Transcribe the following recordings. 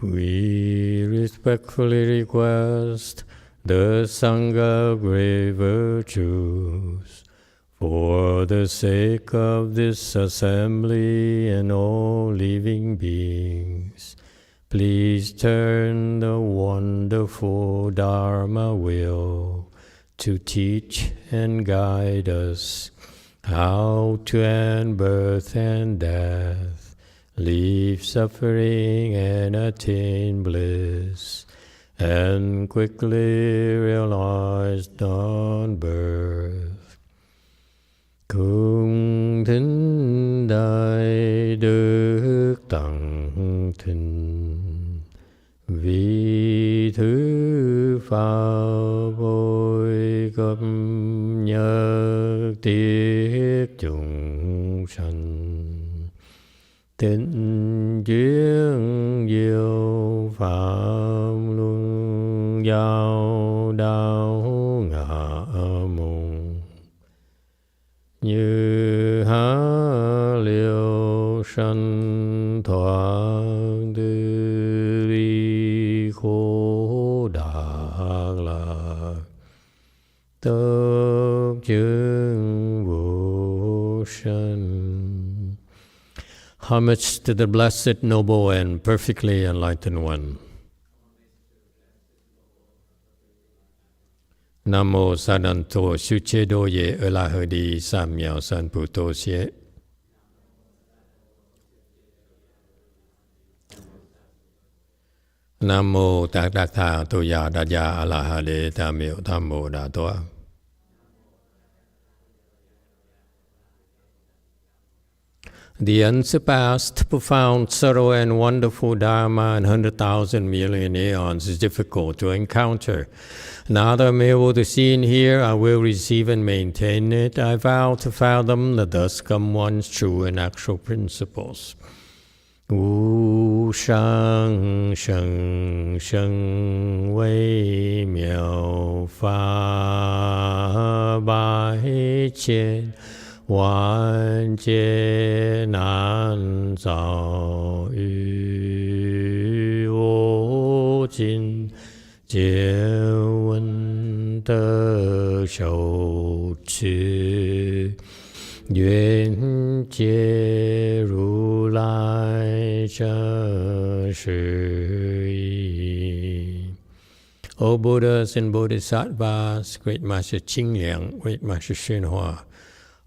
We respectfully request the Sangha great virtues for the sake of this assembly and all living beings. Please turn the wonderful Dharma wheel to teach and guide us how to end birth and death, leave suffering and attain bliss, and quickly realize non-birth. Cung thính đại đức tặng thinh, vì thứ pháp bồi cấp nhất thiết chúng sanh, tịnh duyên diệu pháp luân giao đạo ngã môn. Như há liêu sanh thoát tư vi khổ đạc lạc, tất chứng vô sanh. Homage to the Blessed, Noble, and Perfectly Enlightened One. Nam mô Sa Nan Tô Sư Chế Đô Ye Ơ La Hơ Đi Sam Miao San Pu Tô Xie. Nam mô Tát Đắc Tha Tô Ya Đa Ya A La Ha Đê Tam Miệu Tham Mô Đà Toa. The unsurpassed, profound, subtle, and wonderful Dharma in 100,000 million aeons is difficult to encounter. Now that I'm able to see and hear, I will receive and maintain it. I vow to fathom the thus come one's true and actual principles. Wu shang sheng sheng wei miao fa bai qian,万劫难遭遇，我今见闻得受持，愿解如来真实义。O Buddhas and Bodhisattvas, Great Master Qingliang, Great Master YongHua,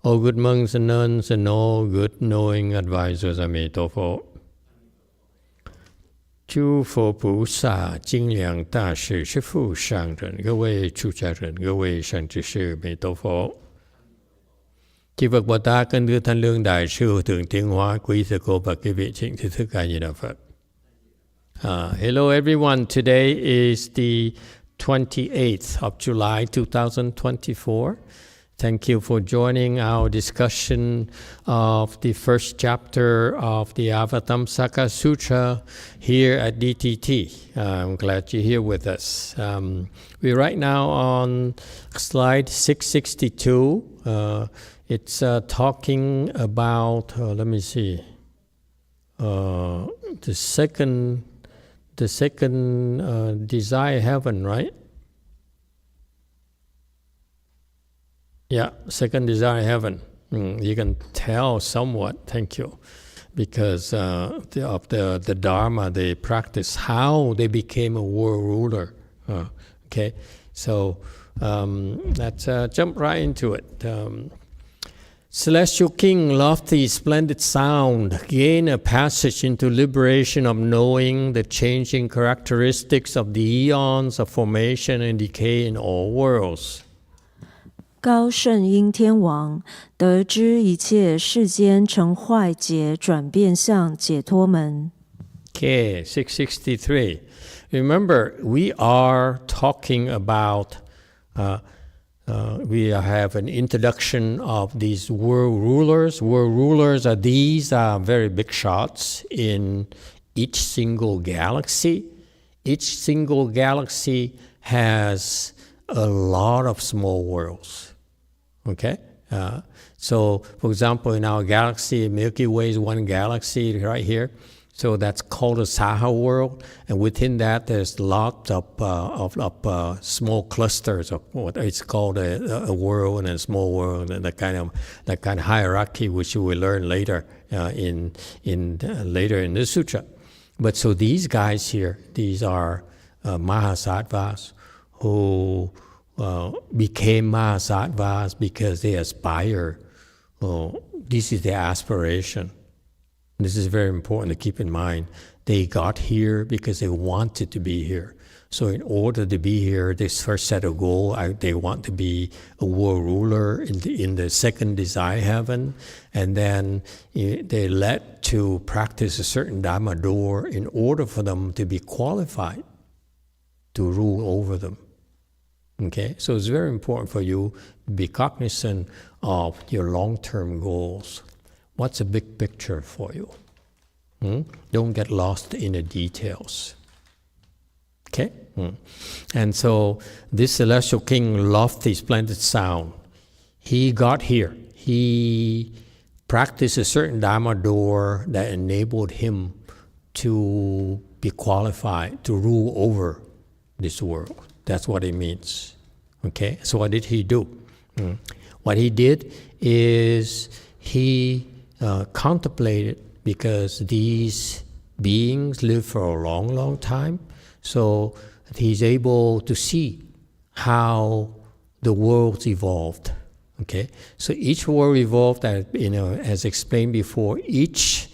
all good monks and nuns, and all good knowing advisors, Emitofuo. 诸佛菩萨、精良大士、师父上人、各位出家人、各位善知识，弥陀佛。Chư Phật Bồ Tát, kính thưa Thanh Lương Đại sư Thượng Tiến Hóa, quý sư cô và quý vị trịnh thứ thức A Di Đà Phật. Hello everyone. Today is the 28th of July 2024. Thank you for joining our discussion of the first chapter of the Avatamsaka Sutra here at DTT. I'm glad you're here with us. We're right now on slide 662. It's talking about, let me see, the second desire heaven, right? Yeah, second desire heaven. You can tell somewhat, thank you, because of the Dharma they practice, how they became a world ruler. Okay, so let's jump right into it. Celestial King, lofty, splendid sound, gain a passage into liberation of knowing the changing characteristics of the eons of formation and decay in all worlds. 高圣音天王，得知一切世间成坏劫转变相解脱门。Okay, 663. Remember, we are talking about, we have an introduction of these world rulers. World rulers are very big shots in each single galaxy. Each single galaxy has a lot of small worlds. Okay, so for example, in our galaxy, Milky Way is one galaxy right here. So that's called a Saha world, and within that there's lots of small clusters of what it's called a world and a small world, and that kind of hierarchy which you will learn later later in the sutra. But so these guys here, these are Mahasattvas who became Mahasattvas because they aspire. This is their aspiration. This is very important to keep in mind. They got here because they wanted to be here. So in order to be here, this first set of goals, they want to be a world ruler in the second desire heaven, and then they're led to practice a certain Dharma door in order for them to be qualified to rule over them. Okay, so it's very important for you to be cognizant of your long-term goals. What's the big picture for you? Don't get lost in the details. Okay? And so this celestial king, lofty, splendid sound, he got here. He practiced a certain Dharma door that enabled him to be qualified to rule over this world. That's what it means. Okay? So what did he do? What he did is he contemplated, because these beings live for a long, long time, so he's able to see how the worlds evolved. Okay, so each world evolved, as explained before. Each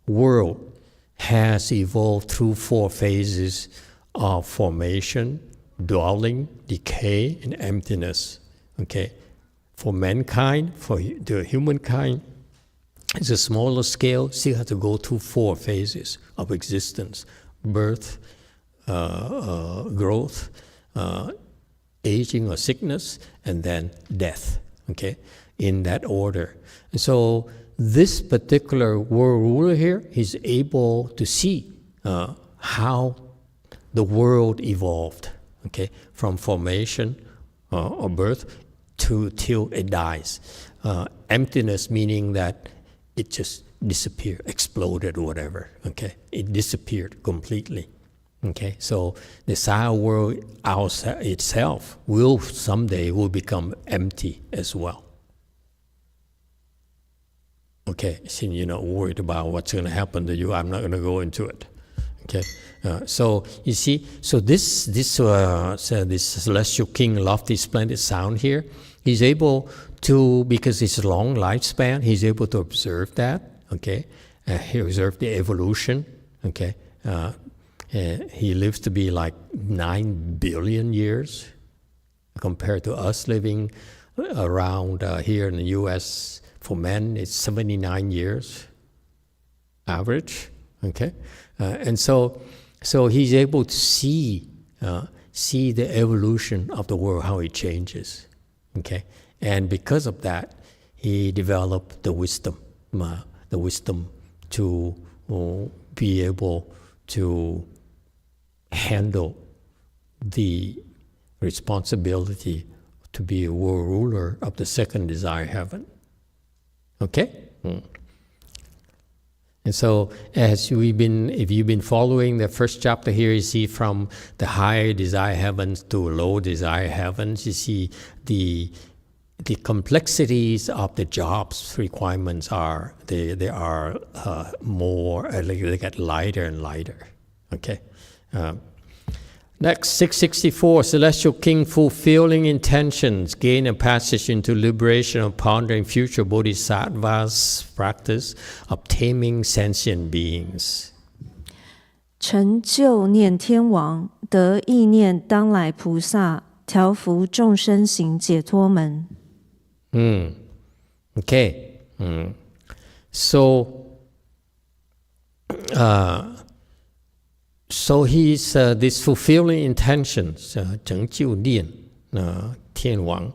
world has evolved through 4 phases of formation, dwelling, decay, and emptiness. Okay, for mankind, for the humankind, it's a smaller scale, still have to go through 4 phases of existence: birth, growth, aging or sickness, and then death. Okay, in that order. And so this particular world ruler here, he's able to see how the world evolved. Okay, from formation or birth till it dies. Emptiness meaning that it just disappeared, exploded, or whatever. Okay, it disappeared completely. Okay, so the Saha world itself will someday become empty as well. Okay, since you're not worried about what's going to happen to you, I'm not going to go into it. Okay, so you see, so this celestial king, lofty, splendid sound here, he's able to, because it's a long lifespan, he's able to observe that. Okay, he observed the evolution. Okay, he lives to be like 9 billion years, compared to us living around here in the U.S. For men, it's 79 years average. Okay, and so he's able to see the evolution of the world, how it changes. Okay, and because of that, he developed the wisdom to be able to handle the responsibility to be a world ruler of the second desire heaven. Okay? And so, if you've been following the first chapter here, you see from the higher desire heavens to low desire heavens, you see the complexities of the jobs requirements are more, they get lighter and lighter. Okay. Next, 664, celestial king, fulfilling intentions, gain a passage into liberation of pondering future bodhisattvas, practice of taming sentient beings. 成就念天王，得意念当来菩萨，调伏众生行解脱门。Okay. So he's this fulfilling intentions, 成就念天王.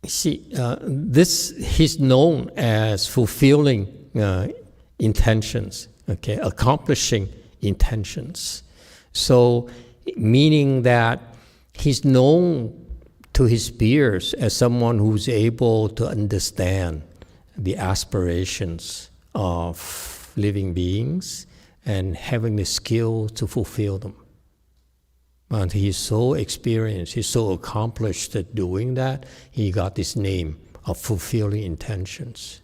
This he's known as fulfilling intentions, okay, accomplishing intentions. So meaning that he's known to his peers as someone who's able to understand the aspirations of living beings and having the skill to fulfill them. And he's so experienced, he's so accomplished at doing that, he got this name of fulfilling intentions.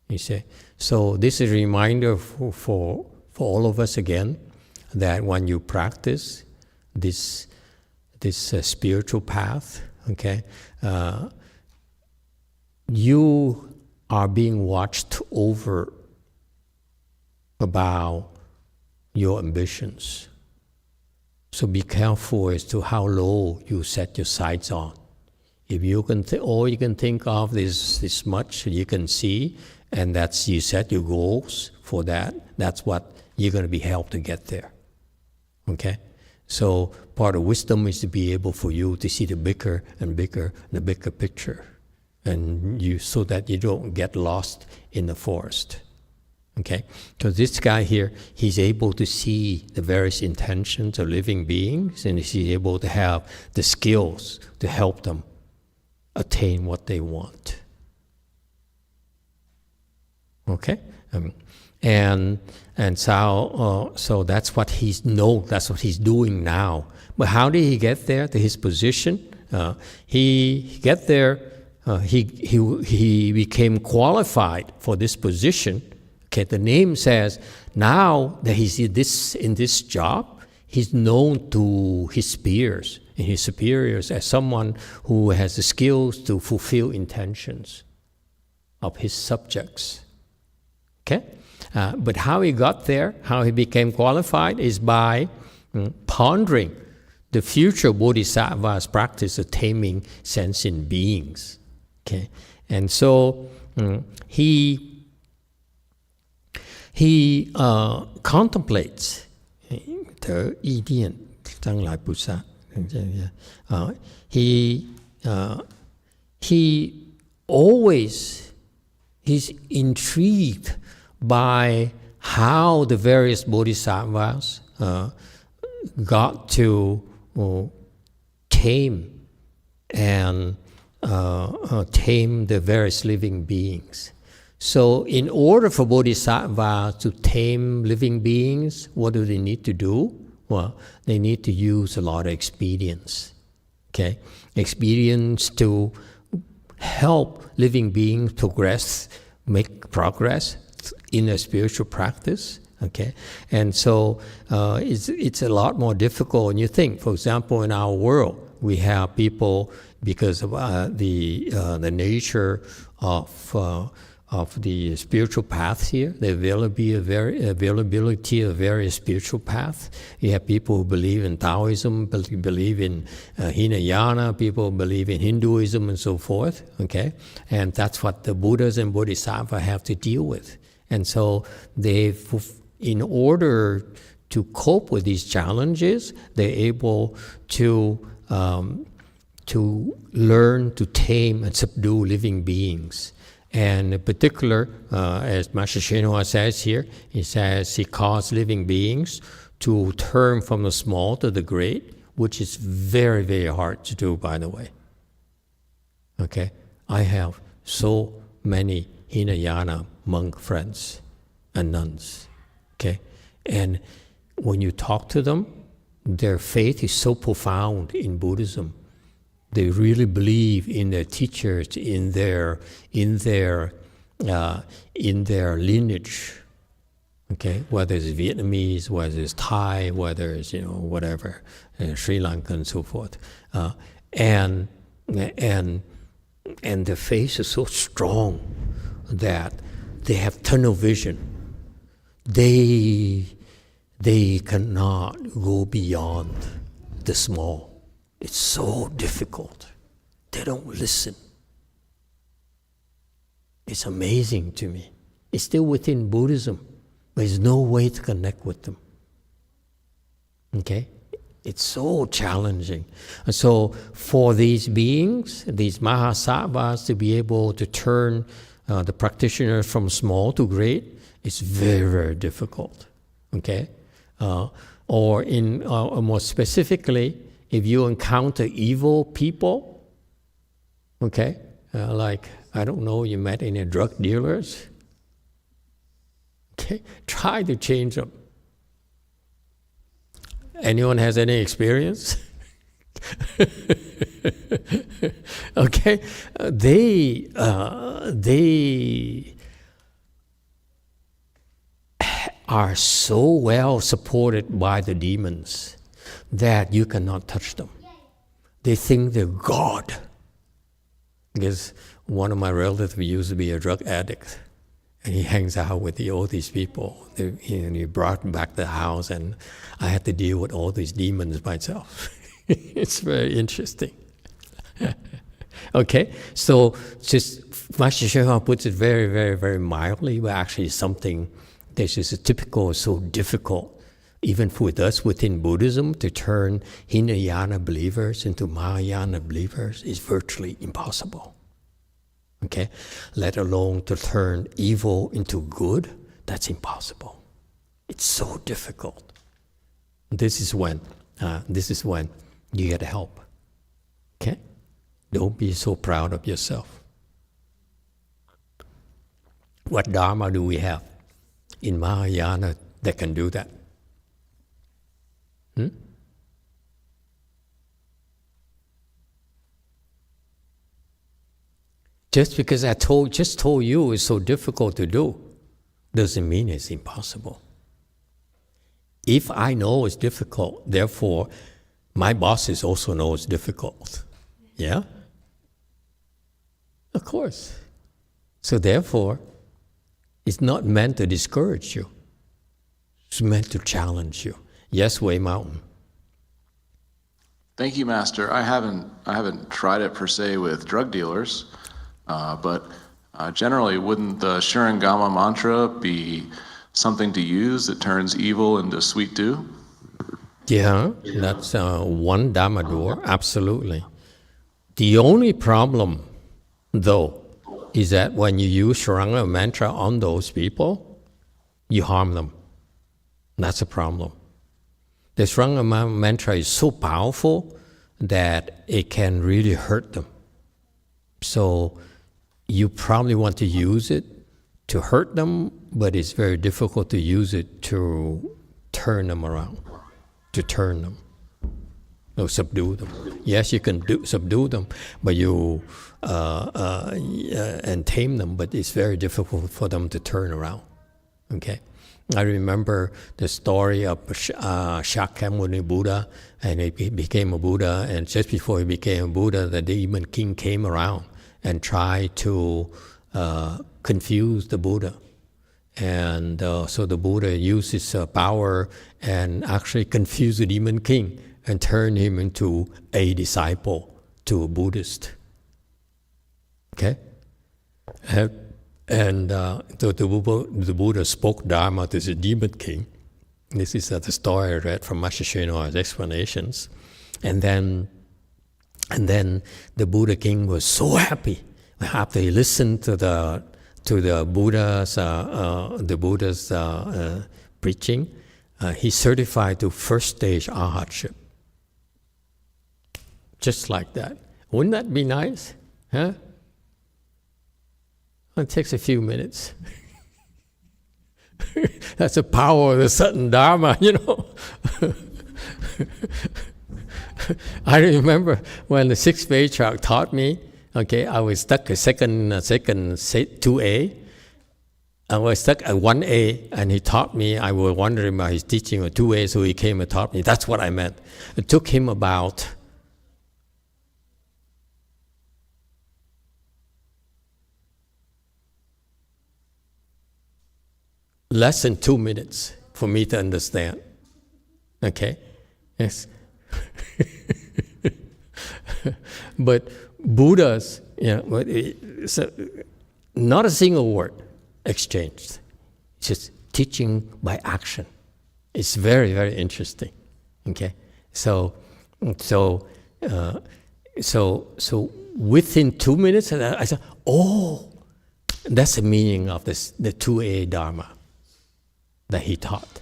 You see? So this is a reminder for all of us again, that when you practice this spiritual path, okay, you are being watched over about your ambitions. So be careful as to how low you set your sights on. If you can, all you can think of is this much you can see, and that's you set your goals for that. That's what you're going to be helped to get there. Okay, so part of wisdom is to be able for you to see the bigger and bigger, the bigger picture, and you so that you don't get lost in the forest. Okay, because this guy here, he's able to see the various intentions of living beings, and he's able to have the skills to help them attain what they want. Okay, and so that's what that's what he's doing now. But how did he get there to his position? He get there. He became qualified for this position. Okay, the name says now that he's in this job, he's known to his peers and his superiors as someone who has the skills to fulfill intentions of his subjects. Okay, but how he got there, how he became qualified, is by pondering the future bodhisattva's practice of taming sentient beings. Okay, and so he contemplates the idea he's intrigued by how the various bodhisattvas got to tame and tame the various living beings. So in order for bodhisattvas to tame living beings, what do they need to do? Well, they need to use a lot of expedience. Okay? Expedience to help living beings make progress in a spiritual practice. Okay? And so it's a lot more difficult when you think. For example, in our world, we have people, because of the nature of the spiritual paths here, the availability of various spiritual paths. You have people who believe in Taoism, believe in Hinayana, people believe in Hinduism and so forth, okay? And that's what the Buddhas and Bodhisattvas have to deal with. And so in order to cope with these challenges, they're able to learn to tame and subdue living beings. And in particular, as Master YongHua says here, he says he calls living beings to turn from the small to the great, which is very, very hard to do, by the way. Okay? I have so many Hinayana monk friends and nuns. Okay? And when you talk to them, their faith is so profound in Buddhism. They really believe in their teachers, in their lineage. Okay, whether it's Vietnamese, whether it's Thai, whether it's whatever, Sri Lanka and so forth, and their faith is so strong that they have tunnel vision. They cannot go beyond the small. It's so difficult. They don't listen. It's amazing to me. It's still within Buddhism, but there's no way to connect with them. Okay? It's so challenging. And so for these beings, these mahasattvas, to be able to turn the practitioners from small to great, it's very, very difficult. Okay? Or more specifically, if you encounter evil people, okay, Like, I don't know, you met any drug dealers? Okay, try to change them. Anyone has any experience? Okay, they are so well supported by the demons that you cannot touch them. They think they're God. Because one of my relatives used to be a drug addict, and he hangs out with all these people. He brought back the house, and I had to deal with all these demons myself. It's very interesting. Okay, so just Master YongHua puts it very, very, very mildly, but actually something that is typical, so difficult, even with us within Buddhism, to turn Hinayana believers into Mahayana believers is virtually impossible. Okay, let alone to turn evil into good, that's impossible. It's so difficult. This is when you get help. Okay, don't be so proud of yourself. What Dharma do we have in Mahayana that can do that? Just because I just told you it's so difficult to do, doesn't mean it's impossible. If I know it's difficult, therefore, my bosses also know it's difficult. Yeah? Of course. So therefore, it's not meant to discourage you. It's meant to challenge you. Yes, Way Mountain. Thank you, Master. I haven't tried it per se with drug dealers. But generally, wouldn't the Shurangama mantra be something to use that turns evil into sweet dew? Yeah, that's one Dharma door, absolutely. The only problem, though, is that when you use Shurangama mantra on those people, you harm them. That's a problem. The Shurangama mantra is so powerful that it can really hurt them. So you probably want to use it to hurt them, but it's very difficult to use it to turn them around, to turn them, or subdue them. Yes, you can subdue them, but and tame them, but it's very difficult for them to turn around. Okay, I remember the story of Shakyamuni Buddha, and he became a Buddha, and just before he became a Buddha, the demon king came around and try to confuse the Buddha. And so the Buddha used his power and actually confused the demon king and turned him into a disciple to a Buddhist. Okay? And the Buddha spoke Dharma to the demon king. This is the story I read from Master YongHua's explanations. And then the Buddha king was so happy after he listened to the Buddha's preaching. He certified to first stage arhatship. Just like that. Wouldn't that be nice? Huh? It takes a few minutes. That's the power of the sudden Dharma, you know. I remember when the sixth patriarch taught me, okay, I was stuck at second 2A. I was stuck at 1A, and he taught me. I was wondering about his teaching at 2A, so he came and taught me. That's what I meant. It took him about less than 2 minutes for me to understand. Okay? Yes. But Buddhas, so not a single word exchanged. Just teaching by action. It's very, very interesting. Okay? So within 2 minutes, I said, oh, that's the meaning of this, the 2A Dharma that he taught.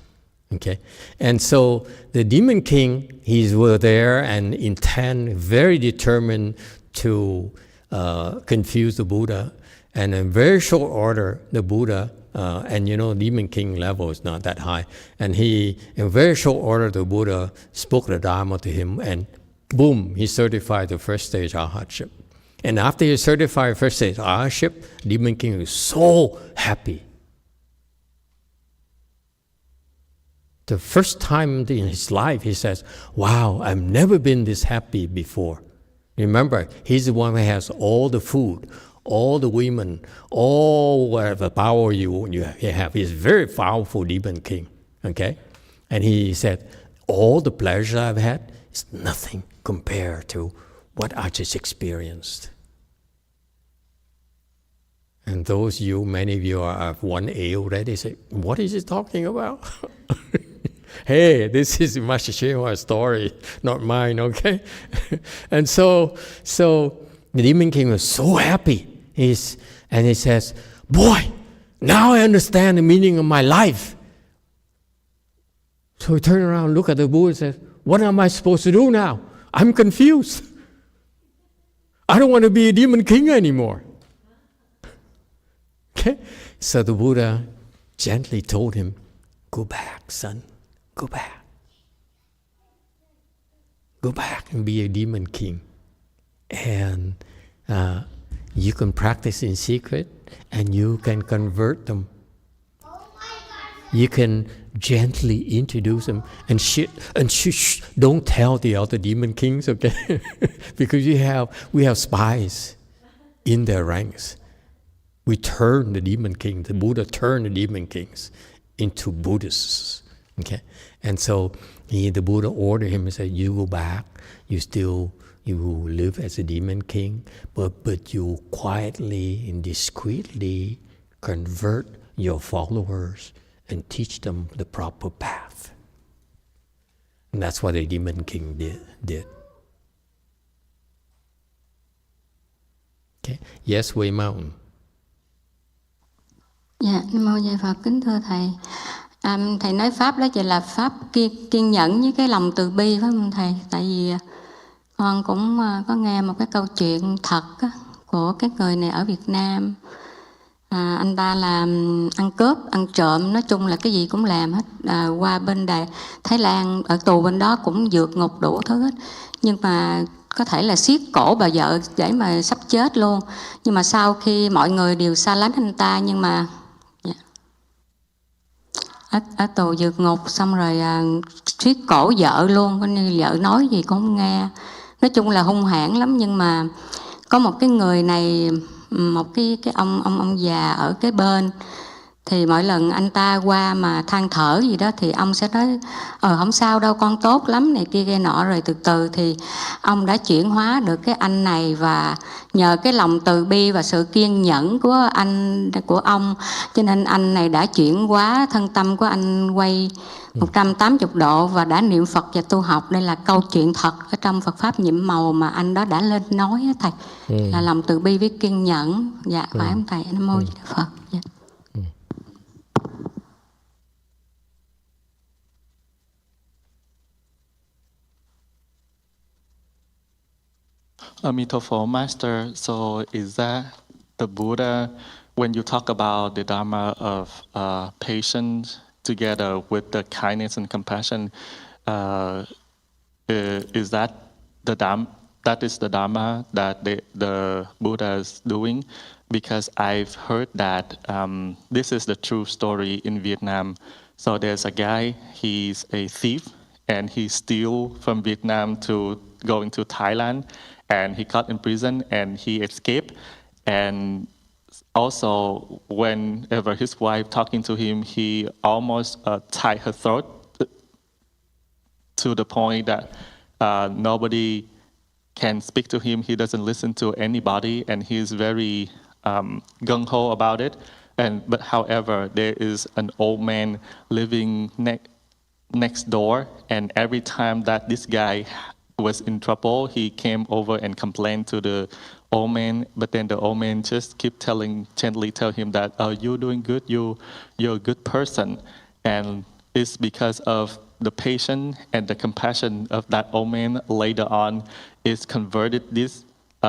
Okay, and so the demon king, he's there and intent, very determined to confuse the Buddha. And in very short order, the Buddha, and Demon King level is not that high. And in very short order, the Buddha spoke the Dharma to him, and boom, he certified the first stage arhatship. And after he certified first stage arhatship, Demon King was so happy. The first time in his life, he says, wow, I've never been this happy before. Remember, he's the one who has all the food, all the women, all whatever power you have. He's a very powerful Demon King, okay? And he said, all the pleasure I've had is nothing compared to what I just experienced. And many of you have 1A already, say, what is he talking about? Hey, this is Master Shenhua's story, not mine, okay? And so the Demon King was so happy. And he says, boy, now I understand the meaning of my life. So he turned around, looked at the Buddha and said, what am I supposed to do now? I'm confused. I don't want to be a Demon King anymore. Okay? So the Buddha gently told him, go back, son. Go back. Go back and be a Demon King. And you can practice in secret, and you can convert them. You can gently introduce them, and don't tell the other Demon Kings, okay? Because we have spies in their ranks. We turn the Demon King, the Buddha turned the Demon Kings into Buddhists. Okay, and so the Buddha ordered him and said, you go back, you live as a Demon King, but you quietly and discreetly convert your followers and teach them the proper path. And that's what the Demon King did. Okay, yes, Wei Mountain. Dạ, Nam Mô Di Phật, kính thưa Thầy. Thầy nói Pháp đó chỉ là Pháp kiên nhẫn với cái lòng từ bi, phải không Thầy? Tại vì con cũng có nghe một cái câu chuyện thật á, của cái người này ở Việt Nam. Anh ta làm ăn cướp, ăn trộm, nói chung là cái gì cũng làm hết. Qua bên Thái Lan, ở tù bên đó cũng vượt ngục đủ thứ hết. Nhưng mà có thể là siết cổ bà vợ để mà sắp chết luôn. Nhưng mà sau khi mọi người đều xa lánh anh ta, nhưng mà ở tù vượt ngục xong rồi siết cổ vợ luôn, coi như vợ nói gì cũng không nghe. Nói chung là hung hãn lắm. Nhưng mà có một cái người này, một cái ông già ở cái bên, thì mỗi lần anh ta qua mà than thở gì đó thì ông sẽ nói không sao đâu, con tốt lắm này kia nọ. Rồi từ từ thì ông đã chuyển hóa được cái anh này, và nhờ cái lòng từ bi và sự kiên nhẫn của ông, cho nên anh này đã chuyển hóa, thân tâm của anh quay 180 độ và đã niệm Phật và tu học. Đây là câu chuyện thật ở trong Phật Pháp Nhiệm Màu mà anh đó đã lên nói á Thầy. Là lòng từ bi với kiên nhẫn. Dạ, phải không Thầy? Nam Mô Di Đà Phật. Dạ. Emitofuo Master, so is that the Buddha, when you talk about the Dharma of patience together with the kindness and compassion, is that the Dharma? That is the Dharma that the Buddha is doing? Because I've heard that this is the true story in Vietnam. So there's a guy, he's a thief, and he steals from Vietnam to going to Thailand. And he got in prison and he escaped. And also, whenever his wife talking to him, he almost tied her throat to the point that nobody can speak to him. He doesn't listen to anybody, and he's very gung-ho about it. But however, there is an old man living next door, and every time that this guy was in trouble, he came over and complained to the old man, but then the old man just keep gently tell him that, oh, you're doing good, you're a good person. And it's because of the patience and the compassion of that old man later on is converted this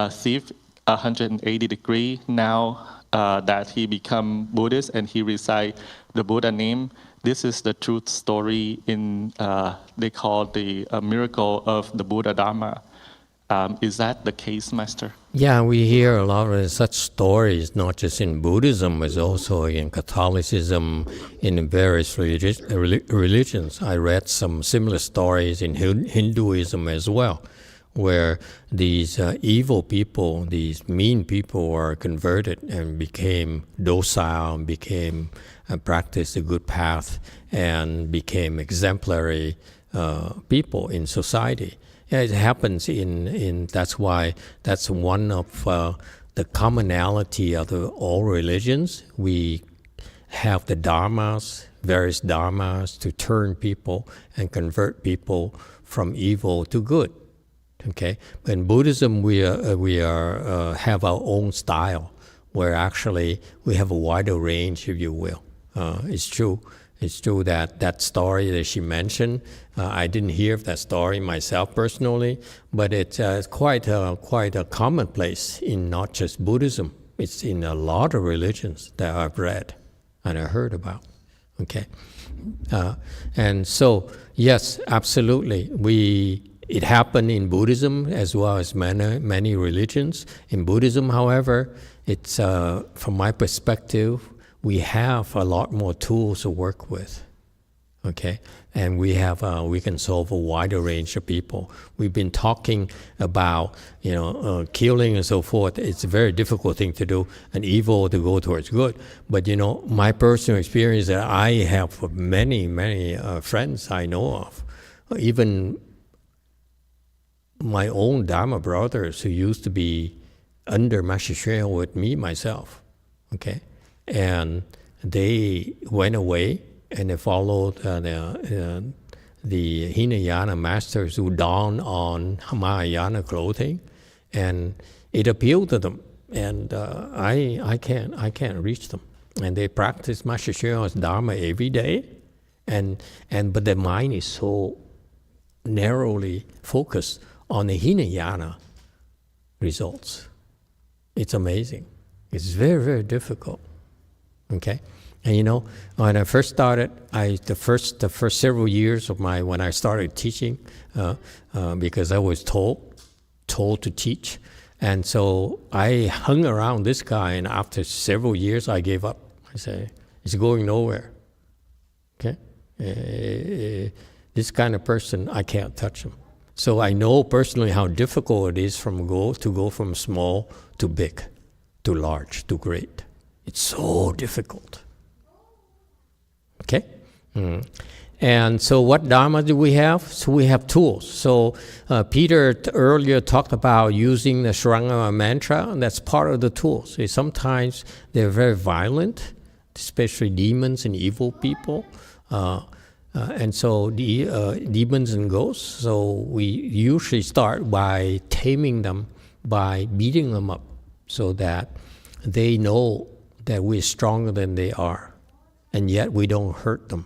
thief 180 degree now that he become Buddhist and he recite the Buddha name. This is the truth story in, they call the miracle of the Buddha Dharma. Is that the case, Master? Yeah, we hear a lot of such stories, not just in Buddhism, but also in Catholicism, in various religions. I read some similar stories in Hinduism as well, where these evil people, these mean people were converted and became docile, and became practiced the good path, and became exemplary people in society. Yeah, it happens that's why that's one of the commonality of all religions. We have the dharmas, various dharmas, to turn people and convert people from evil to good. Okay, but in Buddhism we have our own style, where actually we have a wider range, if you will. It's true that story that she mentioned. I didn't hear of that story myself personally, but it's quite a commonplace in not just Buddhism. It's in a lot of religions that I've read and I heard about. Okay, and so yes, absolutely, it happened in Buddhism as well as many religions. In Buddhism, however, it's from my perspective, we have a lot more tools to work with, okay? And we can solve a wider range of people. We've been talking about, killing and so forth. It's a very difficult thing to do, and evil to go towards good. But, my personal experience that I have many friends I know of, even my own Dharma brothers who used to be under Master Hsuan with me, myself, okay? And they went away and they followed the Hinayana masters who donned on Mahayana clothing, and it appealed to them. And I can't reach them. And they practice Master Hsuan's Dharma every day, but their mind is so narrowly focused on the Hinayana results. It's amazing. It's very, very difficult. Okay, and when I first started, the first several years of when I started teaching, because I was told to teach, and so I hung around this guy, and after several years, I gave up. I say, it's going nowhere. Okay, this kind of person, I can't touch him. So I know personally how difficult it is to go from small to big, to large, to great. It's so difficult. Okay? And so what Dharma do we have? So we have tools. So Peter earlier talked about using the Shrangama mantra, and that's part of the tools. Sometimes they're very violent, especially demons and evil people. And so demons and ghosts. So we usually start by taming them, by beating them up, so that they know that we're stronger than they are, and yet we don't hurt them.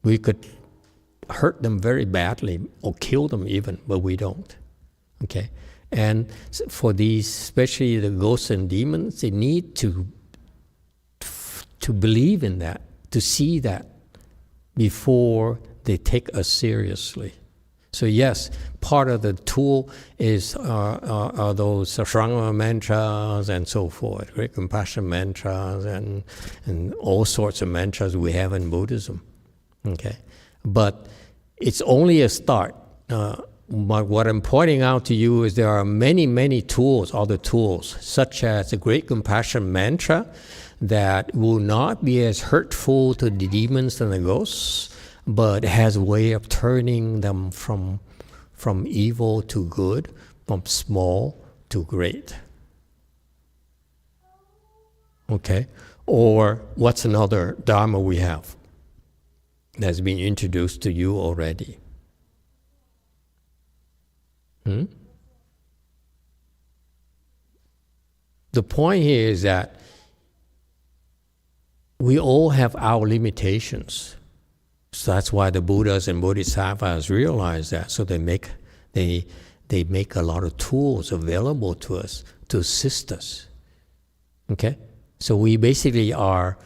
We could hurt them very badly or kill them even, but we don't. Okay, and for these, especially the ghosts and demons, they need to believe in that, to see that before they take us seriously. So yes, part of the tool is are those Shrangama mantras and so forth, great compassion mantras and all sorts of mantras we have in Buddhism. Okay, but it's only a start. But what I'm pointing out to you is there are many tools, other tools, such as the great compassion mantra that will not be as hurtful to the demons and the ghosts, but has a way of turning them from evil to good, from small to great. Okay? Or what's another Dharma we have that's been introduced to you already? The point here is that we all have our limitations. So that's why the Buddhas and Bodhisattvas realize that. So they they make a lot of tools available to us to assist us. Okay? So we basically are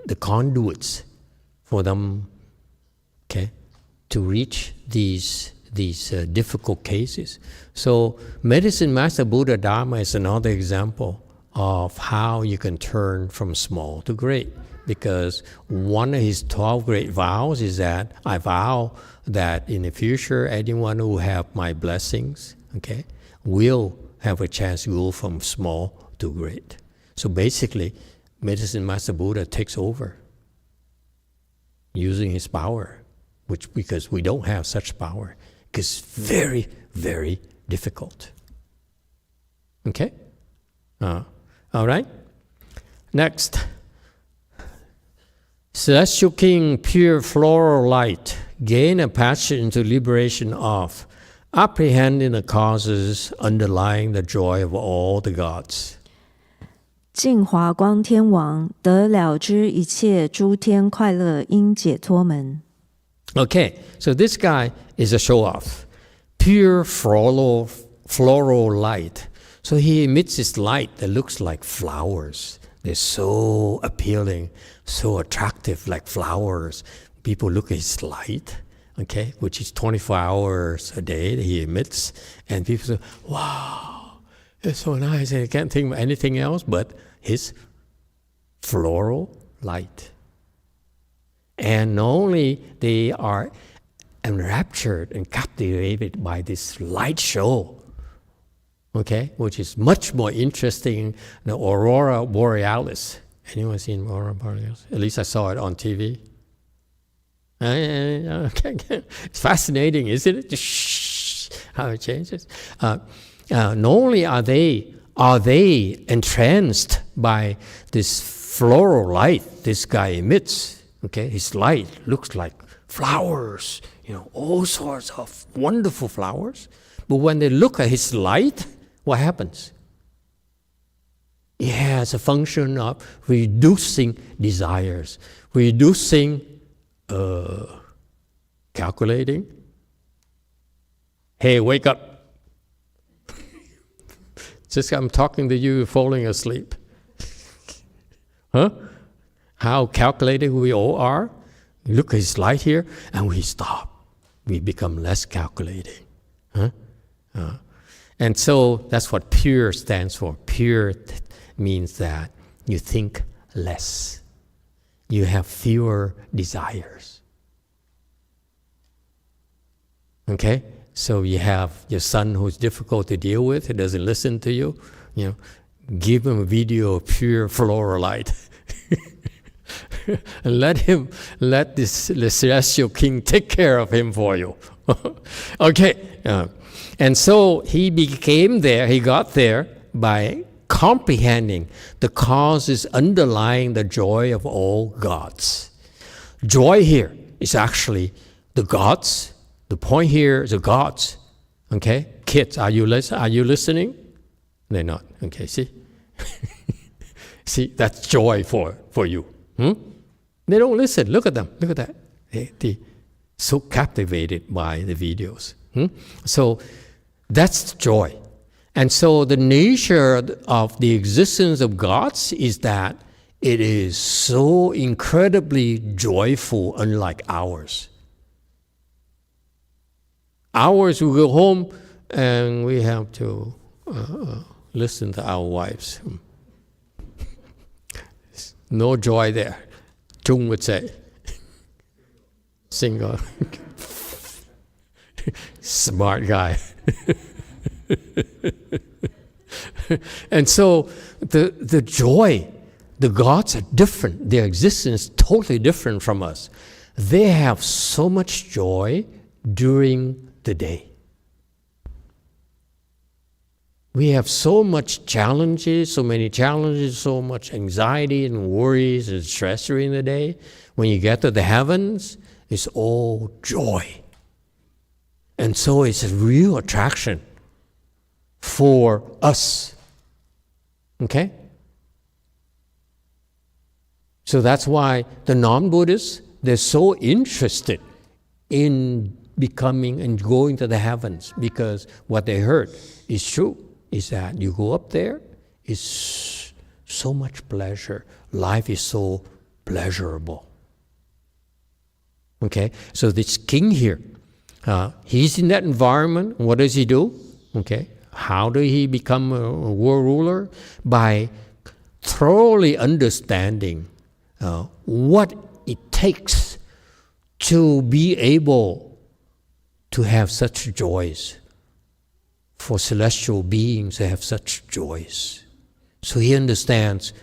the conduits for them, okay, to reach these difficult cases. So Medicine Master Buddha Dharma is another example of how you can turn from small to great. Because one of his 12 great vows is that I vow that in the future, anyone who have my blessings, okay, will have a chance to go from small to great. So basically, Medicine Master Buddha takes over using his power, which because we don't have such power, because very, very difficult. Okay? All right? Next. Celestial King, pure floral light, gain a passage into liberation of, apprehending the causes underlying the joy of all the gods. 净华光天王得了知一切诸天快乐因解脱门。 Okay, so this guy is a show-off. Pure floral light. So he emits this light that looks like flowers. They're so appealing, so attractive, like flowers. People look at his light, okay, which is 24 hours a day that he emits, and people say, wow, it's so nice. I can't think of anything else but his floral light. And not only they are enraptured and captivated by this light show, okay, which is much more interesting than Aurora Borealis. Anyone seen Aurora Borealis? At least I saw it on TV. It's fascinating, isn't it? Shh, how it changes. Not only are they entranced by this floral light this guy emits, okay, his light looks like flowers, all sorts of wonderful flowers. But when they look at his light, what happens? It has a function of reducing desires, reducing calculating. Hey, wake up. Just I'm talking to you, falling asleep. Huh? How calculating we all are. Look at his light here, and we stop. We become less calculating. Huh? And so that's what pure stands for. Pure means that you think less. You have fewer desires. Okay? So you have your son who's difficult to deal with, he doesn't listen to you, give him a video of pure floral light. And let the celestial king take care of him for you. Okay. And so he got there by comprehending the causes underlying the joy of all gods. Joy here is actually the gods. The point here is the gods. Okay? Kids, are you listening? They're not. Okay, see? See, that's joy for you. They don't listen. Look at them. Look at that. They're so captivated by the videos. So that's joy. And so the nature of the existence of gods is that it is so incredibly joyful, unlike ours. Ours, we go home and we have to listen to our wives. No joy there. Chung would say. Single. Smart guy. And so the joy, the gods are different. Their existence is totally different from us. They have so much joy during the day. We have so much challenges, so many challenges, so much anxiety and worries and stress during the day. When you get to the heavens, it's all joy. And so it's a real attraction for us. Okay? So that's why the non-Buddhists, they're so interested in becoming and going to the heavens, because what they heard is true, is that you go up there, it's so much pleasure. Life is so pleasurable. Okay, so this king here, he's in that environment. What does he do? Okay, how do he become a world ruler? By thoroughly understanding what it takes to be able to have such joys, for celestial beings to have such joys. So he understands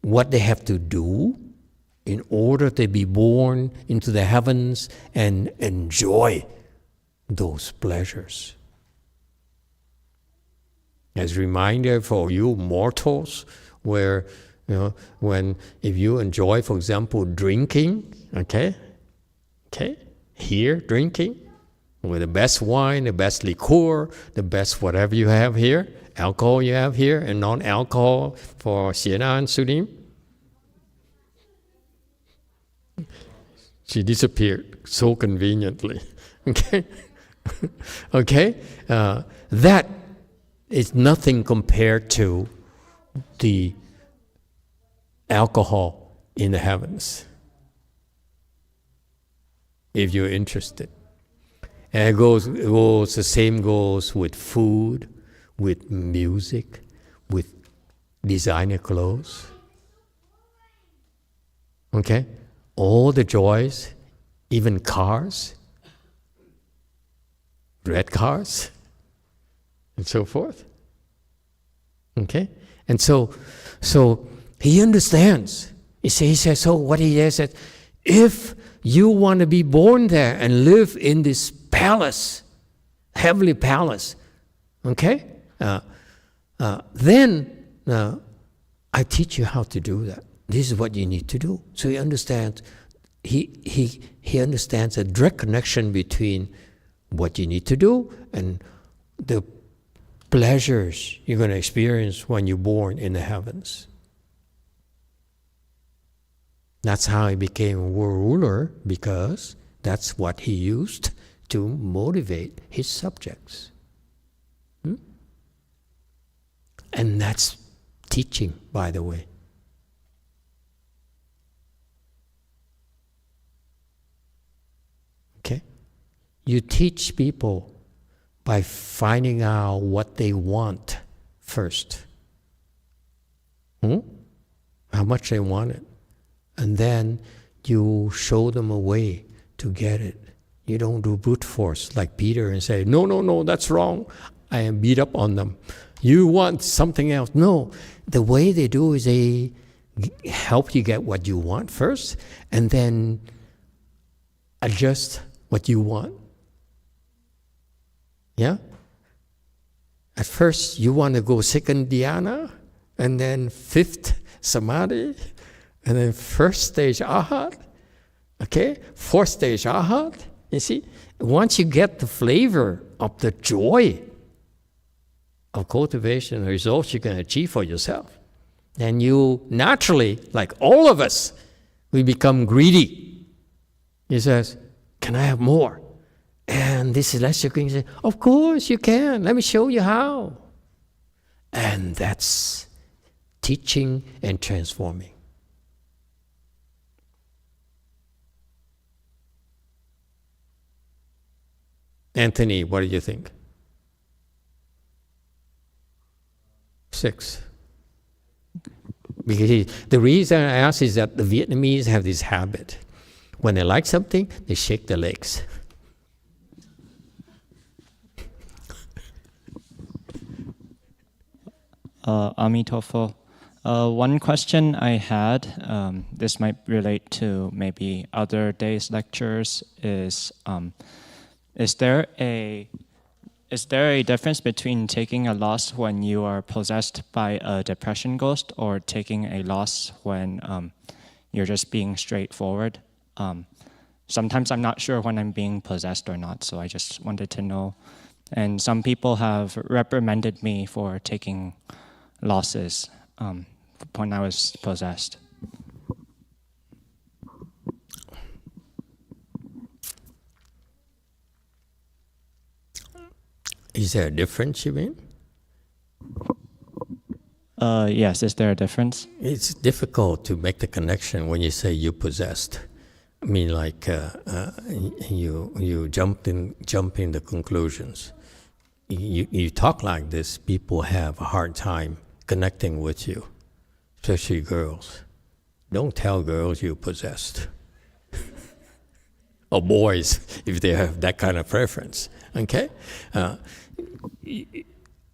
what they have to do in order to be born into the heavens and enjoy those pleasures. As a reminder for you mortals, where, if you enjoy, for example, drinking, here drinking, with the best wine, the best liqueur, the best whatever you have here, alcohol you have here, and non-alcohol for Sienna and Sunim. She disappeared so conveniently. That is nothing compared to the alcohol in the heavens, if you're interested. And the same goes with food, with music, with designer clothes. Okay? All the joys, even cars, red cars, and so forth. Okay? And so he understands. He says, so what he says, if you want to be born there and live in this palace, heavenly palace, okay? Then I teach you how to do that. This is what you need to do. So he understands. He understands a direct connection between what you need to do and the pleasures you're going to experience when you're born in the heavens. That's how he became a world ruler, because that's what he used to motivate his subjects. And that's teaching, by the way. Okay? You teach people by finding out what they want first. How much they want it. And then you show them a way to get it. You don't do brute force like Peter and say, no, that's wrong. I am beat up on them. You want something else. No, the way they do is they help you get what you want first, and then adjust what you want. Yeah? At first, you want to go second dhyana, and then fifth samadhi, and then first stage arhat, okay? Fourth stage arhat. You see, once you get the flavor of the joy of cultivation, the results you can achieve for yourself, then you naturally, like all of us, we become greedy. He says, can I have more? And this celestial king says, of course you can. Let me show you how. And that's teaching and transforming. Anthony, what do you think? 6. Because the reason I ask is that the Vietnamese have this habit. When they like something, they shake their legs. Emitofuo. One question I had, this might relate to maybe other days' lectures, is there a difference between taking a loss when you are possessed by a depression ghost, or taking a loss when you're just being straightforward? Sometimes I'm not sure when I'm being possessed or not, so I just wanted to know. And some people have reprimanded me for taking losses when I was possessed. Is there a difference, you mean? Yes, is there a difference? It's difficult to make the connection when you say you possessed. I mean, like you jump in the conclusions. You talk like this, people have a hard time connecting with you, especially girls. Don't tell girls you're possessed. Or boys, if they have that kind of preference, okay?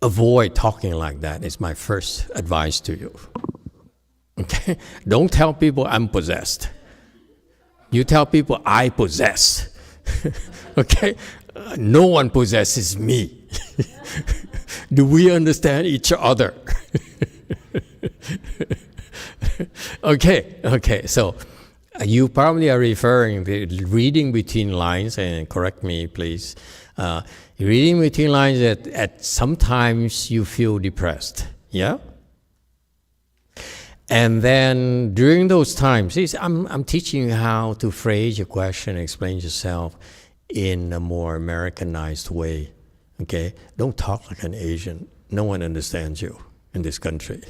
Avoid talking like that is my first advice to you, okay? Don't tell people I'm possessed. You tell people I possess, okay? No one possesses me. Do we understand each other? Okay, so you probably are referring to reading between lines, and correct me, please. Reading between lines at sometimes you feel depressed, yeah? And then during those times, I'm teaching you how to phrase your question, explain yourself in a more Americanized way, okay? Don't talk like an Asian. No one understands you in this country.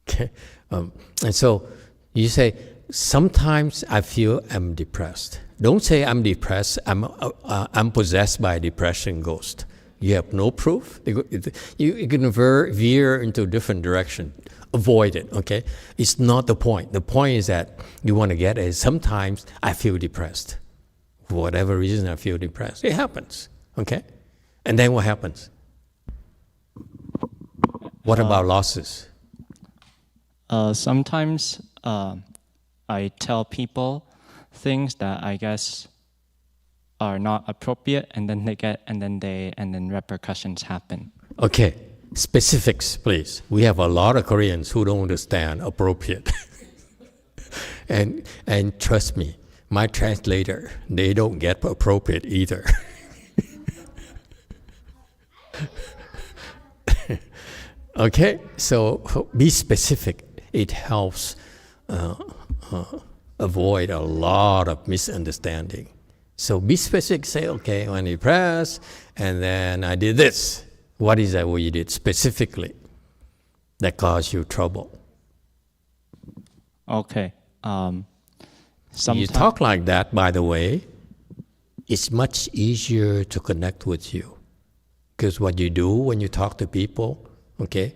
Okay, and so you say, sometimes I feel I'm depressed. Don't say I'm depressed, I'm possessed by a depression ghost. You have no proof. You can veer into a different direction. Avoid it, okay? It's not the point. The point is that you want to get is sometimes I feel depressed. For whatever reason I feel depressed. It happens, okay? And then what happens? What about losses? Sometimes I tell people things that I guess are not appropriate, and then repercussions happen. Okay, specifics, please. We have a lot of Koreans who don't understand appropriate. and trust me, my translator, they don't get appropriate either. Okay, so be specific. It helps avoid a lot of misunderstanding. So be specific, say, okay, when you press, and then I did this. What is that what you did specifically that caused you trouble? Okay. You talk like that, by the way, it's much easier to connect with you. Because what you do when you talk to people, okay,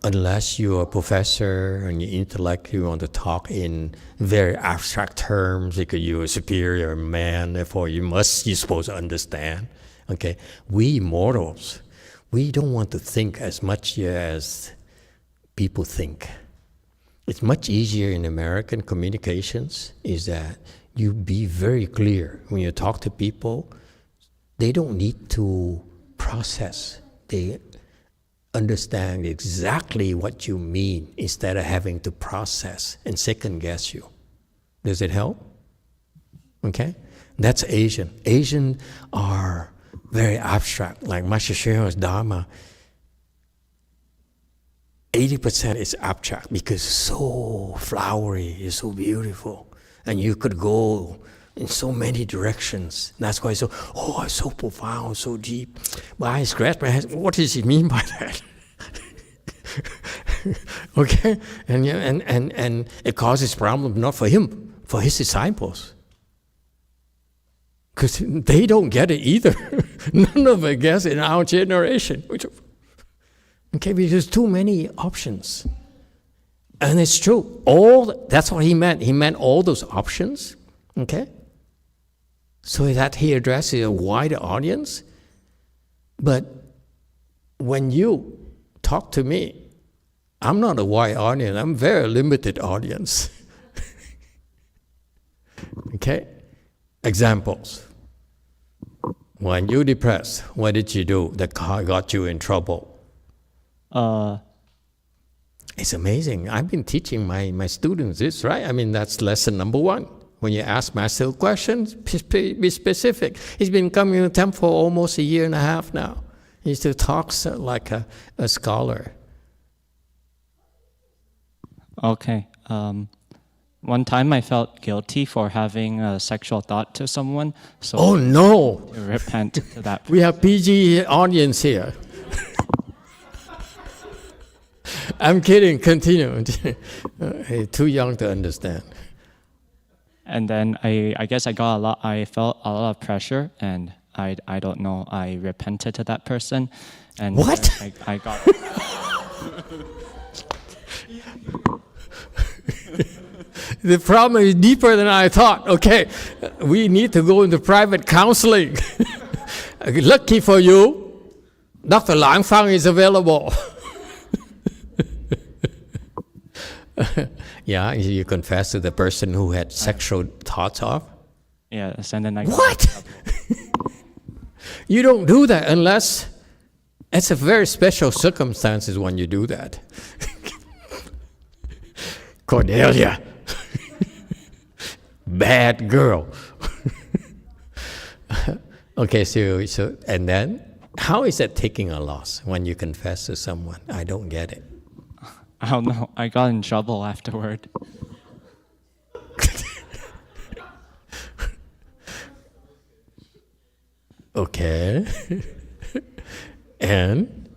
unless you're a professor and your intellect, you want to talk in very abstract terms because you're a superior man, therefore you're supposed to understand. Okay, we mortals, we don't want to think as much as people think. It's much easier in American communications is that you be very clear. When you talk to people, they don't need to process. They understand exactly what you mean instead of having to process and second guess you. Does it help? Okay? That's Asian. Asian are very abstract, like Master Hsu's Dharma. 80% is abstract because it's so flowery, it's so beautiful. And you could go in so many directions. That's why it's so profound, so deep. But I scratch my head, what does he mean by that? Okay? And it causes problems not for him, for his disciples. Because they don't get it either. None of it gets it in our generation. Okay, because there's too many options. And it's true. That's what he meant. He meant all those options. Okay? So that he addresses a wider audience. But when you talk to me, I'm not a wide audience. I'm a very limited audience. Okay? Examples. When you're depressed, what did you do that got you in trouble? It's amazing. I've been teaching my students this, right? I mean, that's lesson number 1. When you ask Master questions, be specific. He's been coming to the temple for almost a year and a half now. He still talks like a scholar. Okay. One time I felt guilty for having a sexual thought to someone, so Oh no! to repent to that. We have PG audience here. I'm kidding. Continue. Too young to understand. And then I guess I felt a lot of pressure, and I don't know, I repented to that person. And What? I got... The problem is deeper than I thought. Okay, we need to go into private counseling. Lucky for you, Dr. Lang Fang is available. Yeah, you confess to the person who had sexual thoughts of? Yes, and then I got... What? You don't do that unless it's a very special circumstances when you do that. Cornelia. Bad girl. Okay, so and then how is that taking a loss when you confess to someone? I don't get it. I don't know. I got in trouble afterward. Okay. And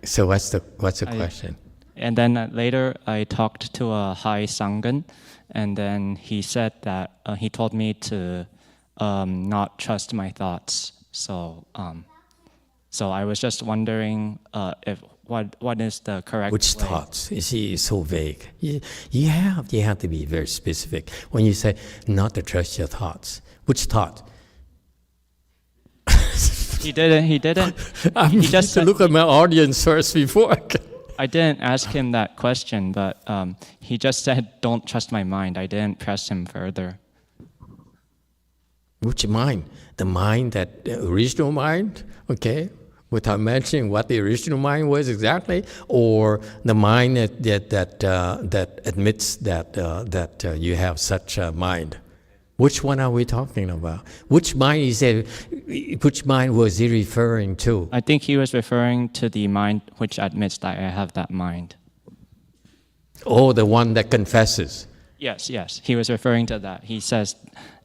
so what's the question? And then later I talked to a high Sanghan, and then he said that he told me to not trust my thoughts. So I was just wondering if what is the correct Which way? thoughts? You see, it's so vague. You have to be very specific. When you say not to trust your thoughts, which thought? He didn't. I He need just to said, look at my audience first before I can. I didn't ask him that question, but he just said, "Don't trust my mind." I didn't press him further. Which mind? The mind that the original mind, okay, without mentioning what the original mind was exactly, or the mind that admits that you have such a mind. Which one are we talking about? Which mind which mind was he referring to? I think he was referring to the mind which admits that I have that mind. Oh, the one that confesses. Yes, he was referring to that. He says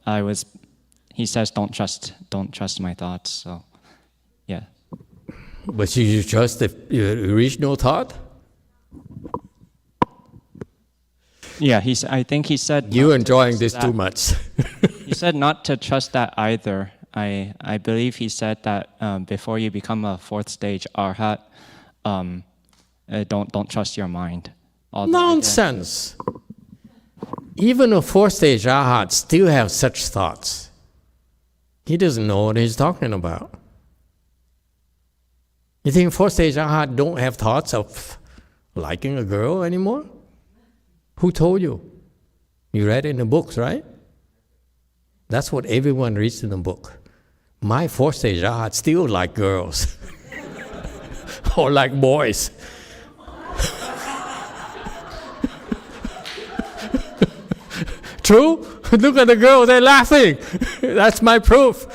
don't trust my thoughts. So, yeah. But you trust the original thought? Yeah, I think he said... You're enjoying this too much. He said not to trust that either. I believe he said that before you become a fourth stage arhat, don't trust your mind. Nonsense. Even a fourth stage arhat still have such thoughts. He doesn't know what he's talking about. You think fourth stage arhat don't have thoughts of liking a girl anymore? Who told you? You read it in the books, right? That's what everyone reads in the book. My fourth stage arhat still like girls. Or like boys. True? Look at the girls, they're laughing. That's my proof.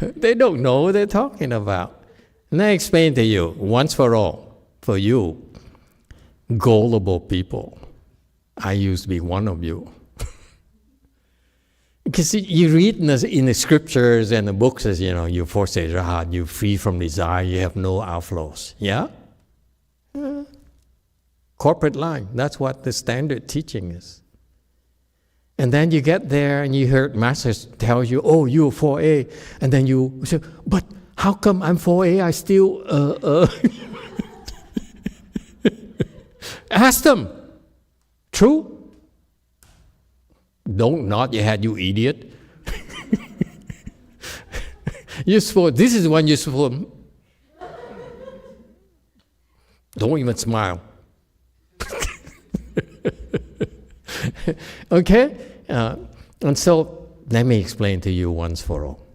They don't know what they're talking about. And I explain to you, once for all, for you, gullible people. I used to be one of you. Because you read in the scriptures and the books, as you know, you fourth stage arhat, you're free from desire, you have no outflows. Yeah? Corporate line, that's what the standard teaching is. And then you get there and you heard masters tell you, oh, you're 4A. And then you say, but how come I'm 4A, I still... Ask them. True? Don't nod your head, you idiot. You're supposed, this is when you're supposed... Don't even smile. Okay? And so, let me explain to you once for all.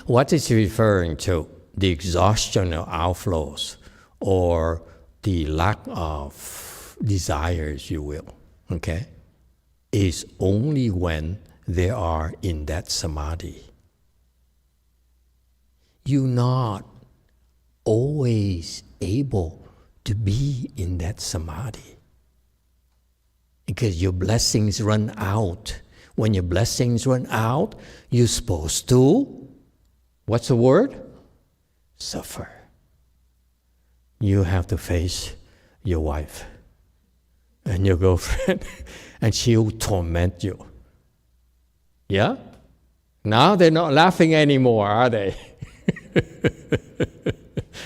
What is he referring to? The exhaustion of outflows, or the lack of desires, if you will, okay, is only when they are in that samadhi. You're not always able to be in that samadhi. Because your blessings run out. When your blessings run out, you're supposed to, what's the word? Suffer. You have to face your wife and your girlfriend, and she'll torment you. Yeah? Now they're not laughing anymore, are they?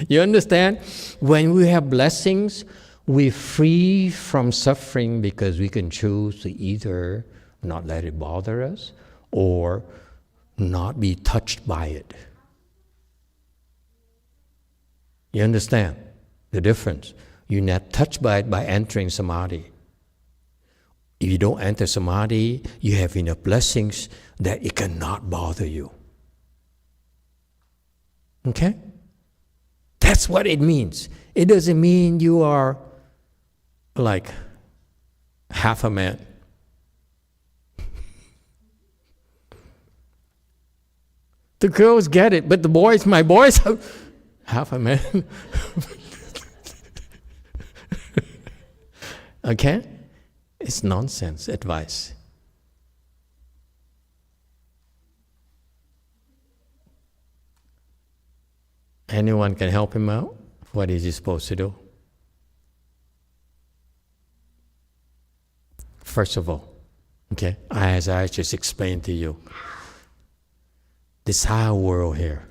You understand? When we have blessings, we're free from suffering because we can choose to either not let it bother us or not be touched by it. You understand the difference? You're not touched by it by entering samadhi. If you don't enter samadhi, you have enough blessings that it cannot bother you. Okay? That's what it means. It doesn't mean you are like half a man. The girls get it, but the boys, my boys, are half a man. Okay? It's nonsense advice. Anyone can help him out? What is he supposed to do? First of all, okay, as I just explained to you, this whole world here,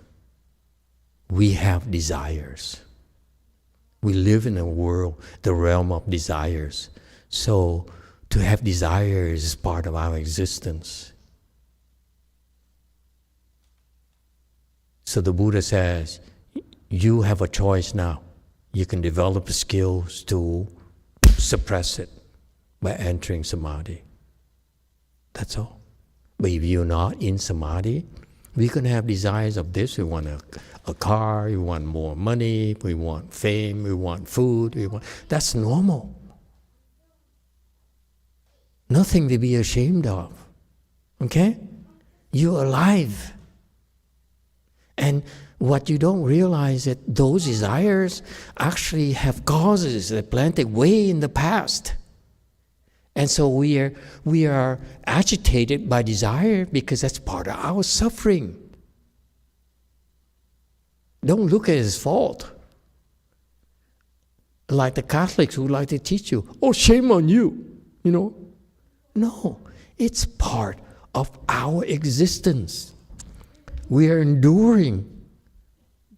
we have desires. We live in a world, the realm of desires. So to have desires is part of our existence. So the Buddha says, you have a choice now. You can develop the skills to suppress it by entering samadhi. That's all. But if you're not in samadhi, we can have desires of this. We want a car, we want more money, we want fame, we want food. That's normal. Nothing to be ashamed of. Okay? You're alive. And what you don't realize is that those desires actually have causes that planted way in the past. And so we are agitated by desire because that's part of our suffering. Don't look at it as fault. Like the Catholics who like to teach you, oh, shame on you, you know. No, it's part of our existence. We are enduring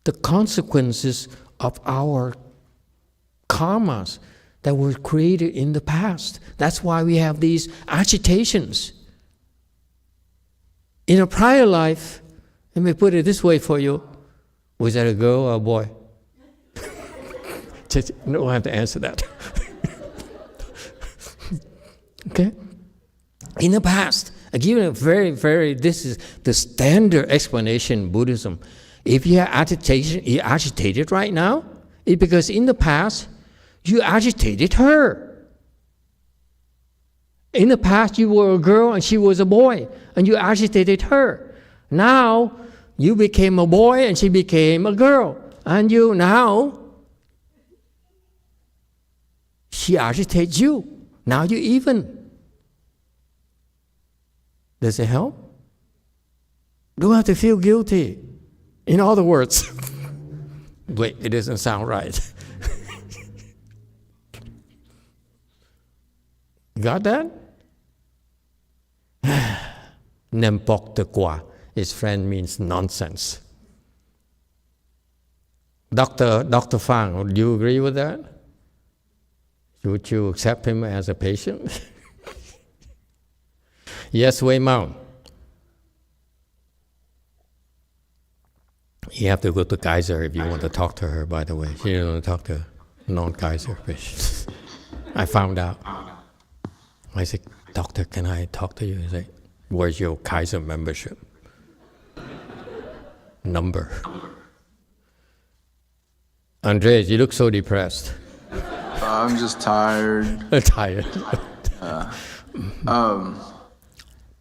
the consequences of our karmas that were created in the past. That's why we have these agitations. In a prior life, let me put it this way for you, was that a girl or a boy? Just, you don't have to answer that. Okay? In the past, I give you a very, this is the standard explanation in Buddhism. If you have agitation, you're agitated right now, it's because in the past, you agitated her. In the past, you were a girl and she was a boy, and you agitated her. Now, you became a boy and she became a girl, and you now, she agitates you. Now you're even. Does it help? Don't have to feel guilty. In other words, wait, it doesn't sound right. Got that? N'importe quoi. His friend means nonsense. Dr. Fang, do you agree with that? Would you accept him as a patient? Yes, Wei Mao. You have to go to Kaiser if you want to talk to her, by the way. You don't want to talk to non-Kaiser patients. I found out. I said, doctor, can I talk to you? He said, where's your Kaiser membership? Number. Andres, you look so depressed. I'm just tired. Tired.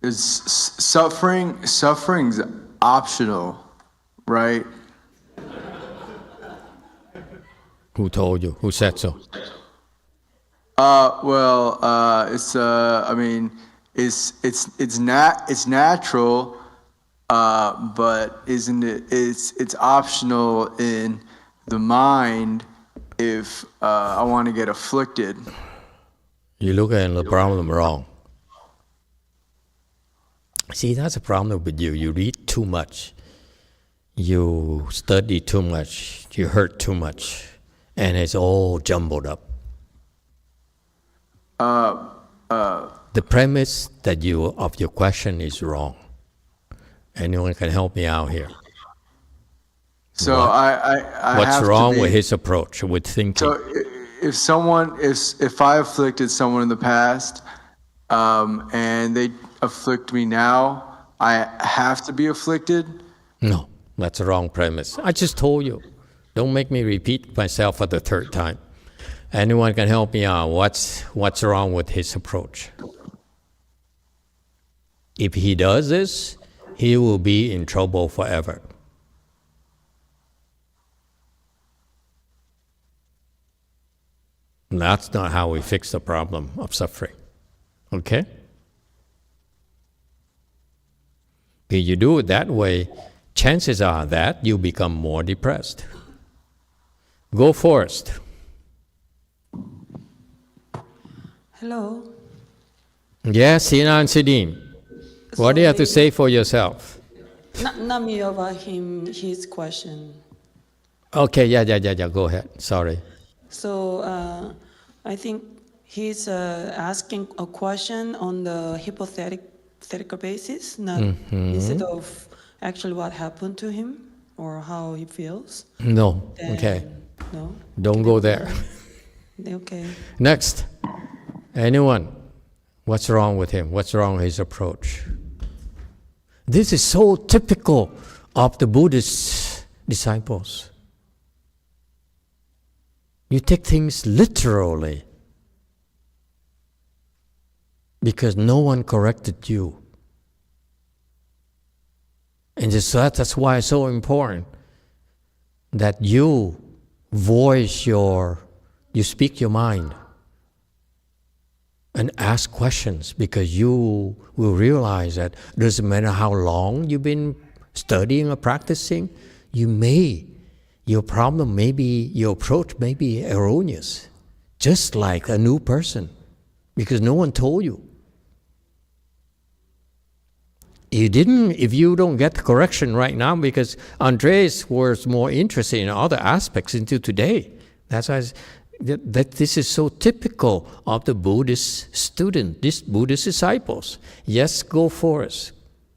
Is suffering's optional, right? Who told you? Who said so? It's natural, but isn't it? It's optional in the mind if I want to get afflicted. You look at the problem wrong. See, that's a problem with you. You read too much. You study too much. You heard too much. And it's all jumbled up. The premise of your question is wrong. Anyone can help me out here. So I what's have wrong to be, with his approach, with thinking? So if I afflicted someone in the past, and they afflict me now, I have to be afflicted? No, that's a wrong premise. I just told you. Don't make me repeat myself for the third time. Anyone can help me out. What's wrong with his approach? If he does this, he will be in trouble forever. And that's not how we fix the problem of suffering. Okay? If you do it that way, chances are that you become more depressed. Go first. Hello. Yes, Sina and Sidin. What do you have to say for yourself? Not me, about him, his question. Okay, yeah, go ahead. Sorry. So I think he's asking a question on the hypothetical basis, not instead of actually what happened to him or how he feels. No, Then, okay. No? Don't go there. Okay. Next. Anyone? What's wrong with him? What's wrong with his approach? This is so typical of the Buddhist disciples. You take things literally because no one corrected you. And that's why it's so important that you voice you speak your mind and ask questions, because you will realize that doesn't matter how long you've been studying or practicing, your problem may be, your approach may be erroneous, just like a new person, because no one told you. If you don't get the correction right now, because Andres was more interested in other aspects until today. That's why that this is so typical of the Buddhist student, these Buddhist disciples. Yes, go for it.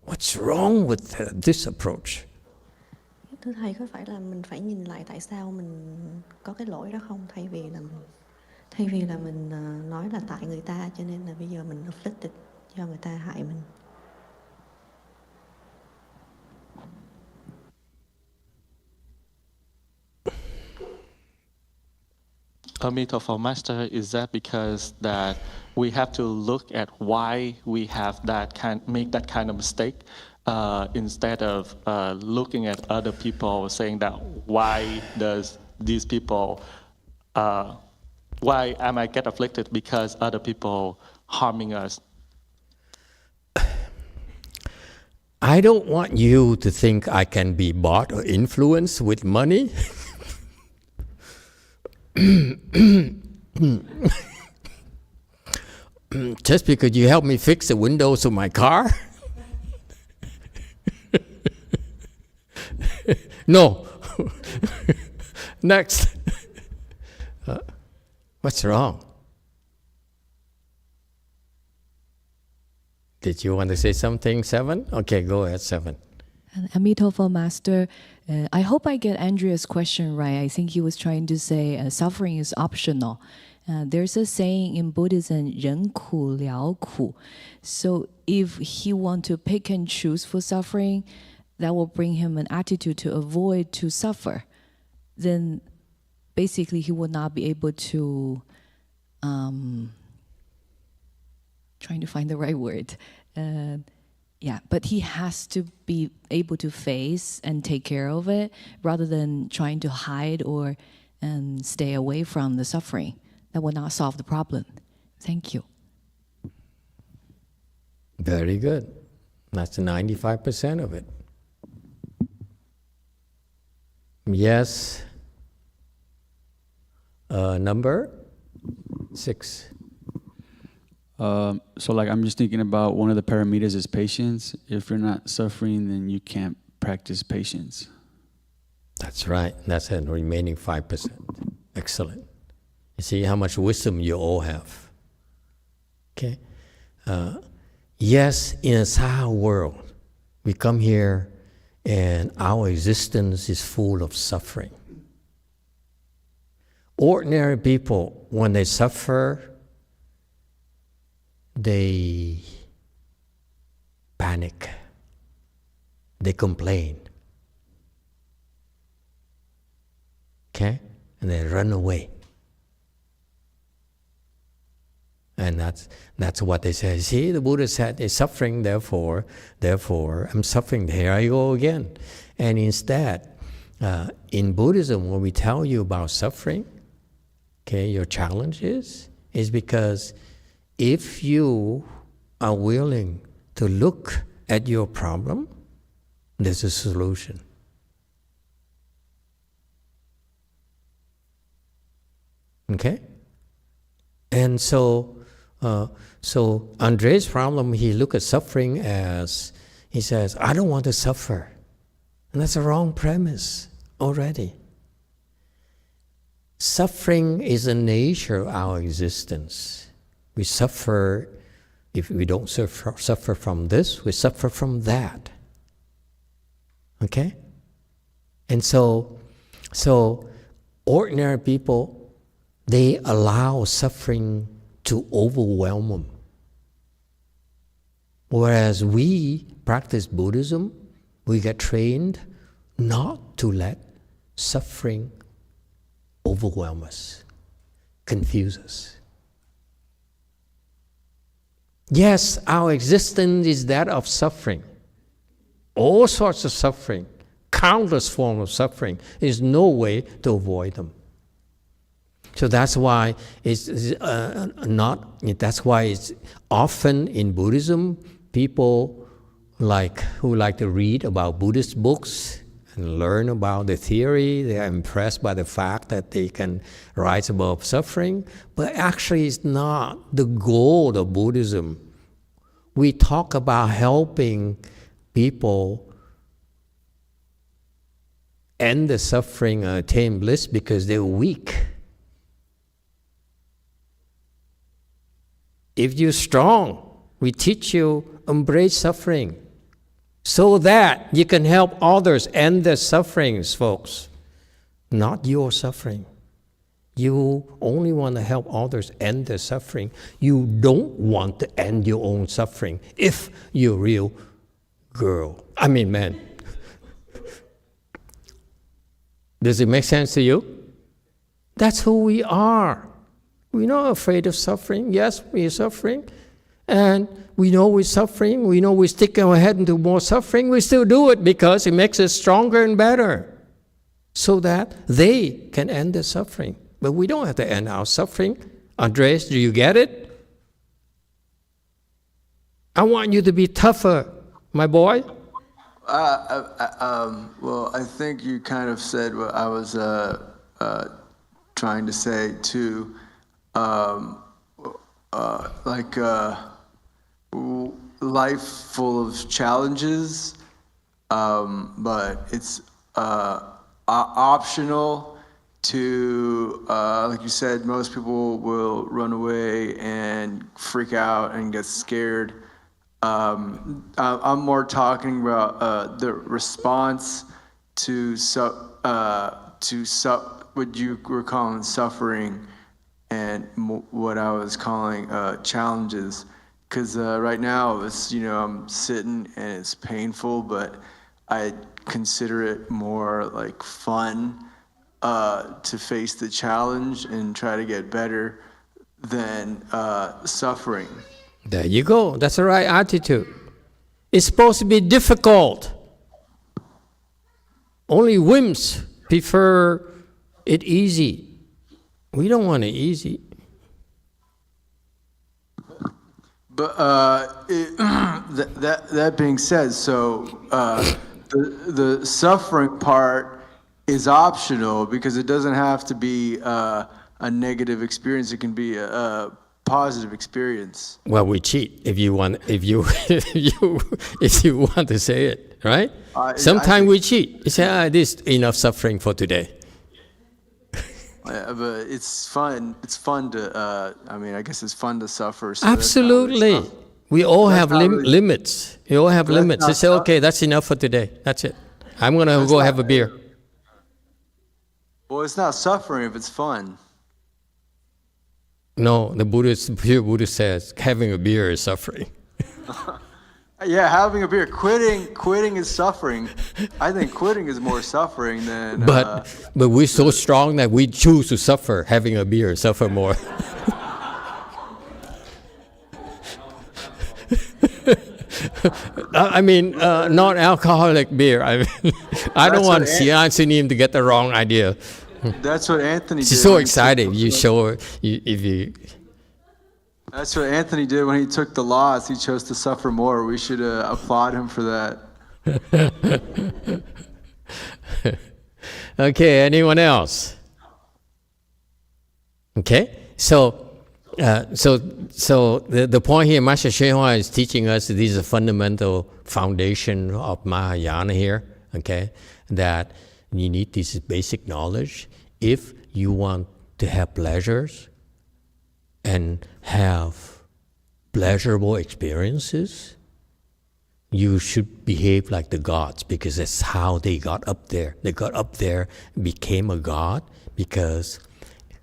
What's wrong with this approach? Thưa Thầy, có phải là mình phải nhìn lại tại sao mình có cái lỗi đó không? Thay vì là mình nói là tại người ta, cho nên là bây giờ mình afflicted do người ta hại mình. Emitofuo Master, is that because that we have to look at why we have make that kind of mistake, instead of looking at other people, saying that why does these people, why am I get afflicted because other people harming us? I don't want you to think I can be bought or influenced with money. Just because you help me fix the windows of my car? No. Next. What's wrong? Did you want to say something, Seven? Okay, go ahead, Seven. Emitofuo Master, I hope I get Andrea's question right. I think he was trying to say suffering is optional. There's a saying in Buddhism, 人苦了苦. So if he want to pick and choose for suffering, that will bring him an attitude to avoid to suffer. Then basically he will not be able to, trying to find the right word. Yeah, but he has to be able to face and take care of it rather than trying to hide or and stay away from the suffering. That will not solve the problem. Thank you. Very good. That's 95% of it. Yes. Number 6. So like I'm just thinking about one of the paramitas is patience. If you're not suffering, then you can't practice patience. That's right. That's the remaining 5%. Excellent. You see how much wisdom you all have. Okay. Yes, in a Saha world, we come here and our existence is full of suffering. Ordinary people, when they suffer, they panic, they complain, okay? And they run away. And that's what they say. See, the Buddha said, it's suffering, therefore, I'm suffering, here I go again. And instead, in Buddhism, when we tell you about suffering, okay, your challenge is because if you are willing to look at your problem, there's a solution. Okay? And so Andre's problem, he look at suffering as, he says, I don't want to suffer. And that's a wrong premise already. Suffering is the nature of our existence. We suffer, if we don't suffer from this, we suffer from that. Okay? And so ordinary people, they allow suffering to overwhelm them. Whereas we practice Buddhism, we get trained not to let suffering overwhelm us, confuse us. Yes, our existence is that of suffering. All sorts of suffering, countless forms of suffering. There's no way to avoid them. So that's why it's often in Buddhism, people who like to read about Buddhist books and learn about the theory, they are impressed by the fact that they can rise above suffering, but actually it's not the goal of Buddhism. We talk about helping people end the suffering and attain bliss because they're weak. If you're strong, we teach you embrace suffering so that you can help others end their sufferings, folks. Not your suffering. You only want to help others end their suffering. You don't want to end your own suffering if you're a real man. Does it make sense to you? That's who we are. We're not afraid of suffering. Yes, we're suffering. And we know we're suffering. We know we stick our head into more suffering. We still do it because it makes us stronger and better so that they can end their suffering. But we don't have to end our suffering. Andres, do you get it? I want you to be tougher, my boy. Well, I think you kind of said what I was trying to say too. Life full of challenges, but it's optional to, like you said, most people will run away and freak out and get scared. I'm more talking about the response to what you were calling suffering and what I was calling challenges. Because right now it's, I'm sitting and it's painful, but I consider it more like fun to face the challenge and try to get better than suffering. There you go. That's the right attitude. It's supposed to be difficult. Only wimps prefer it easy. We don't want it easy. But that being said, so the suffering part is optional because it doesn't have to be a negative experience. It can be a positive experience. Well, we cheat if you want to say it, right? Sometimes we cheat. You say, this is enough suffering for today. Yeah, but it's fun. It's fun to. I guess it's fun to suffer. So Absolutely. We all have limits. We all have limits. They say, okay, that's enough for today. That's it. I'm gonna go have a beer. Well, it's not suffering if it's fun. No, the pure Buddhist says having a beer is suffering. Yeah, having a beer, quitting is suffering. I think quitting is more suffering than. But we're so strong that we choose to suffer. Having a beer, suffer more. Non-alcoholic beer. I don't want Sian Sinim to get the wrong idea. That's what Anthony did. She's so excited. You show her if you. That's what Anthony did when he took the loss. He chose to suffer more. We should applaud him for that. Okay, anyone else? Okay, so the point here, Master YongHua is teaching us this is a fundamental foundation of Mahayana here. Okay, that you need this basic knowledge if you want to have pleasures and have pleasurable experiences. You should behave like the gods because that's how they got up there. They got up there, became a god because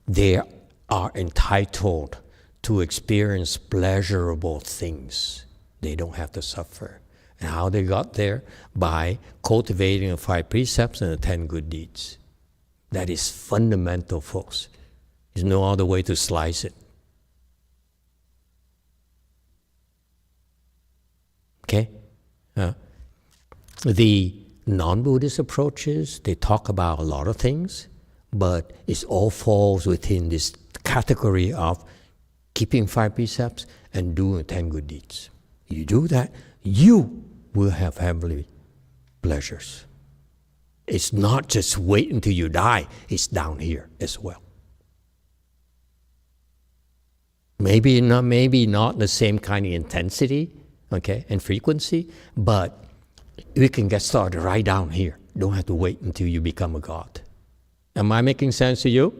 they are entitled to experience pleasurable things. They don't have to suffer. And how they got there? By cultivating the 5 precepts and the 10 good deeds. That is fundamental, folks. There's no other way to slice it. Okay? The non-Buddhist approaches, they talk about a lot of things, but it all falls within this category of keeping 5 precepts and doing 10 good deeds. You do that, you will have heavenly pleasures. It's not just wait until you die, it's down here as well. Maybe not the same kind of intensity, okay, and frequency, but we can get started right down here. Don't have to wait until you become a god. Am I making sense to you?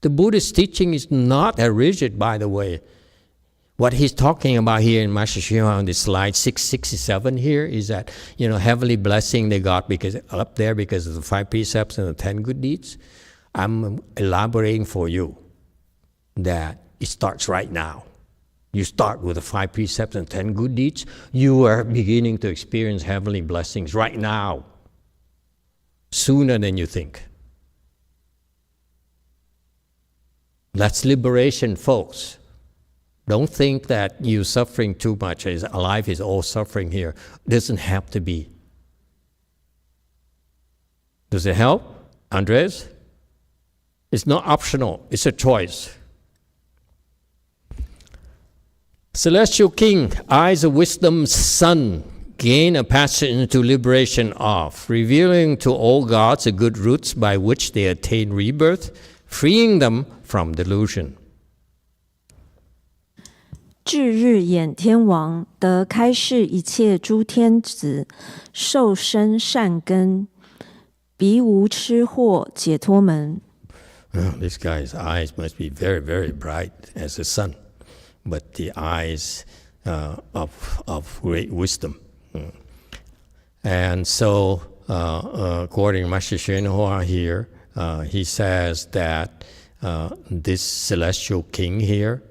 The Buddhist teaching is not that rigid, by the way. What he's talking about here in Master YongHua on the slide 667 here is that, heavenly blessing they got because up there because of the 5 precepts and the 10 good deeds. I'm elaborating for you that it starts right now. You start with the 5 precepts and 10 good deeds, you are beginning to experience heavenly blessings right now, sooner than you think. That's liberation, folks. Don't think that you're suffering too much. Life is all suffering here. It doesn't have to be. Does it help, Andres? It's not optional. It's a choice. Celestial King, eyes of wisdom's sun, gain a passage into liberation of, revealing to all gods the good roots by which they attain rebirth, freeing them from delusion. 至日眼天王得开示一切诸天子，受生善根，彼无痴惑解脱门。 This guy's eyes must be very, very bright as the sun, but the eyes of great wisdom. And so, according to Master YongHua here, he says that this celestial king here,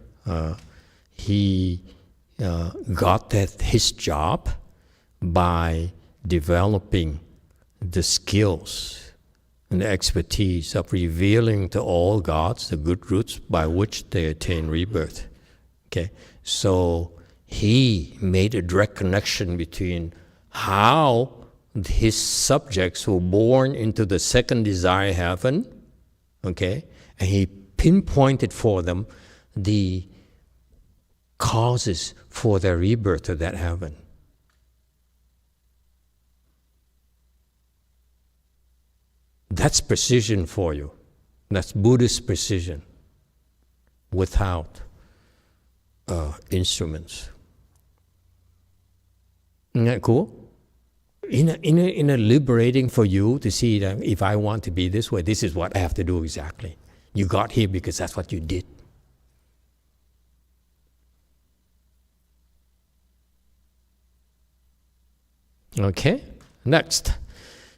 he got his job by developing the skills and the expertise of revealing to all gods the good roots by which they attain rebirth. Okay, so he made a direct connection between how his subjects were born into the second desire heaven, okay? And he pinpointed for them the causes for their rebirth to that heaven. That's precision for you. That's Buddhist precision without instruments. Isn't that cool? In a liberating for you to see that if I want to be this way, this is what I have to do exactly. You got here because that's what you did. Okay, next.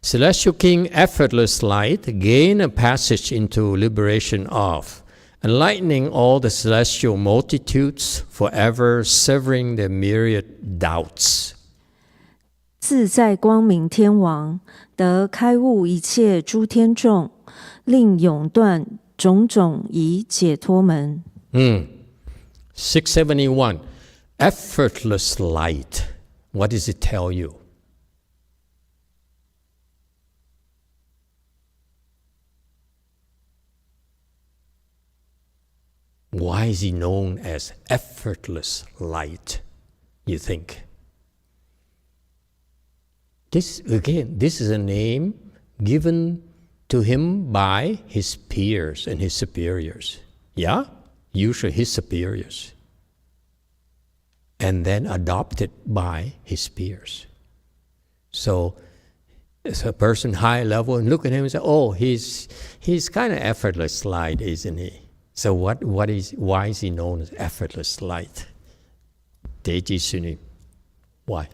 Celestial King, effortless light, gain a passage into liberation of, enlightening all the celestial multitudes, forever severing their myriad doubts. 自在光明天王，得开悟一切诸天众，令永断种种疑解脱门。671, effortless light. What does it tell you? Why is he known as effortless light, you think? This is a name given to him by his peers and his superiors. Yeah? Usually his superiors. And then adopted by his peers. So, it's a person high level and look at him and say, oh, he's kind of effortless light, isn't he? So why is he known as effortless light? Deji Suni. Why?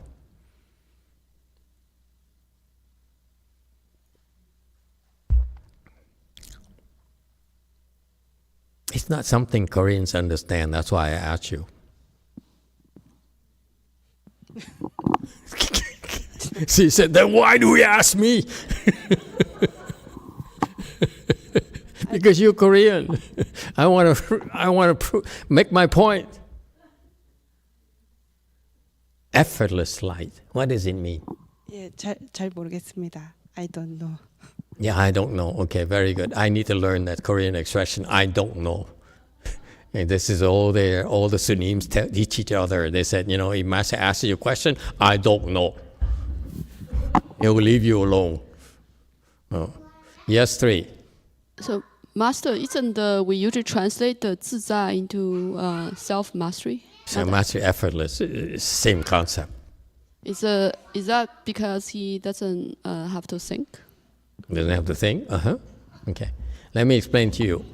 It's not something Koreans understand. That's why I asked you. She said, then why do you ask me? Because you're Korean. I want to make my point. Effortless light. What does it mean? 예, 잘 모르겠습니다. I don't know. Yeah, I don't know. Okay, very good. I need to learn that Korean expression. I don't know. And this is all the Sunims teach each other. They said, if Master asks you a question, I don't know. He will leave you alone. Oh. Yes, 3. So, Master, isn't we usually translate the 自在 into self-mastery? Self-mastery, effortless, same concept. Is that because he doesn't have to think? Doesn't have to think? Okay. Let me explain to you.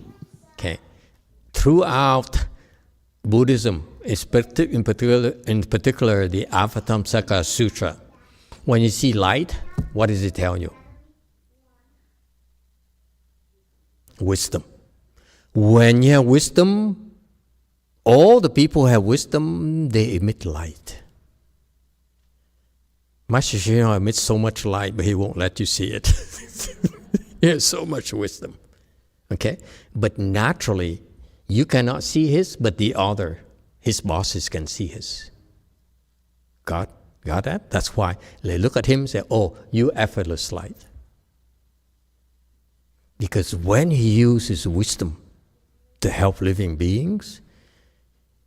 Okay. Throughout Buddhism, in particular the Avatamsaka Sutra, when you see light, what does it tell you? Wisdom. When you have wisdom, all the people who have wisdom, they emit light. Master Shinran emits so much light, but he won't let you see it. He has so much wisdom. Okay? But naturally, you cannot see his, but his bosses can see his. Got that? That's why they look at him and say, oh, you effortless light. Because when he uses wisdom to help living beings,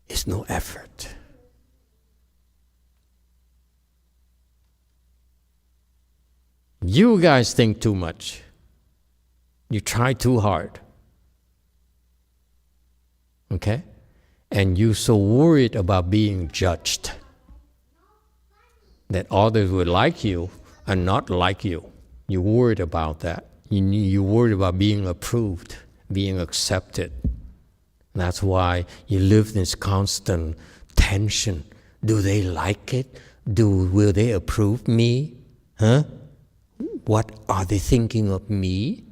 it's no effort. You guys think too much. You try too hard. Okay? And you're so worried about being judged that others would like you and not like you. You're worried about that. You're worried about being approved, being accepted. That's why you live in this constant tension. Do they like it? Will they approve me? Huh? What are they thinking of me?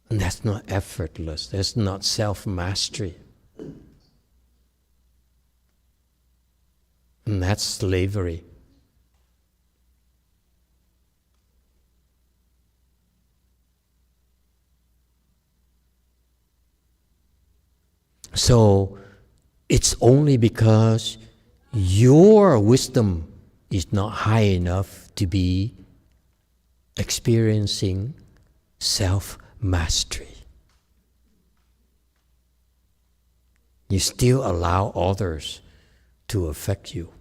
And that's not effortless. That's not self-mastery. And that's slavery. So it's only because your wisdom is not high enough to be experiencing mastery. You still allow others to affect you.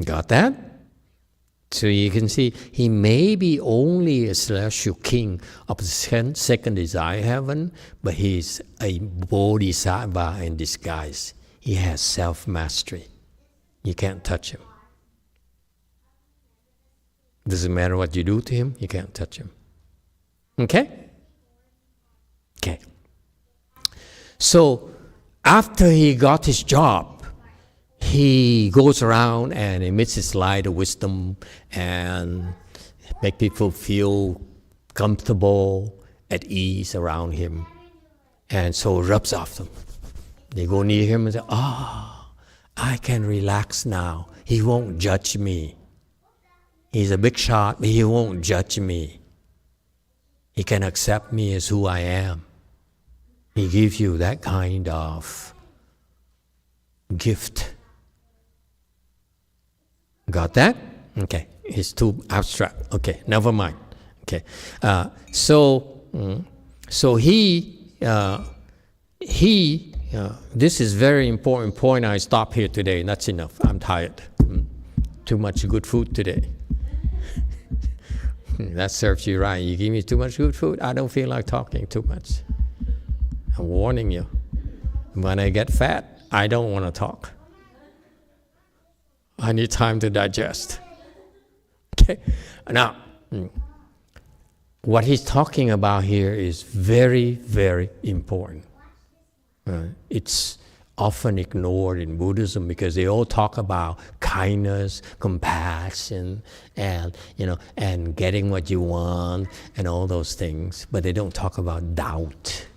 Got that? So you can see, he may be only a celestial king of the second desire heaven, but he's a bodhisattva in disguise. He has self-mastery. You can't touch him. Doesn't matter what you do to him, you can't touch him. Okay? Okay. So, after he got his job, he goes around and emits his light of wisdom and make people feel comfortable, at ease around him. And so rubs off them. They go near him and say, I can relax now. He won't judge me. He's a big shot, but he won't judge me. He can accept me as who I am. He gives you that kind of gift. Got that? Okay. It's too abstract. Okay, never mind. Okay. So this is very important point. I stop here today. That's enough. I'm tired. Too much good food today. That serves you right. You give me too much good food, I don't feel like talking too much. I'm warning you. When I get fat, I don't want to talk. I need time to digest. Okay. Now, what he's talking about here is very, very important. It's often ignored in Buddhism because they all talk about kindness, compassion, and and getting what you want and all those things, but they don't talk about doubt.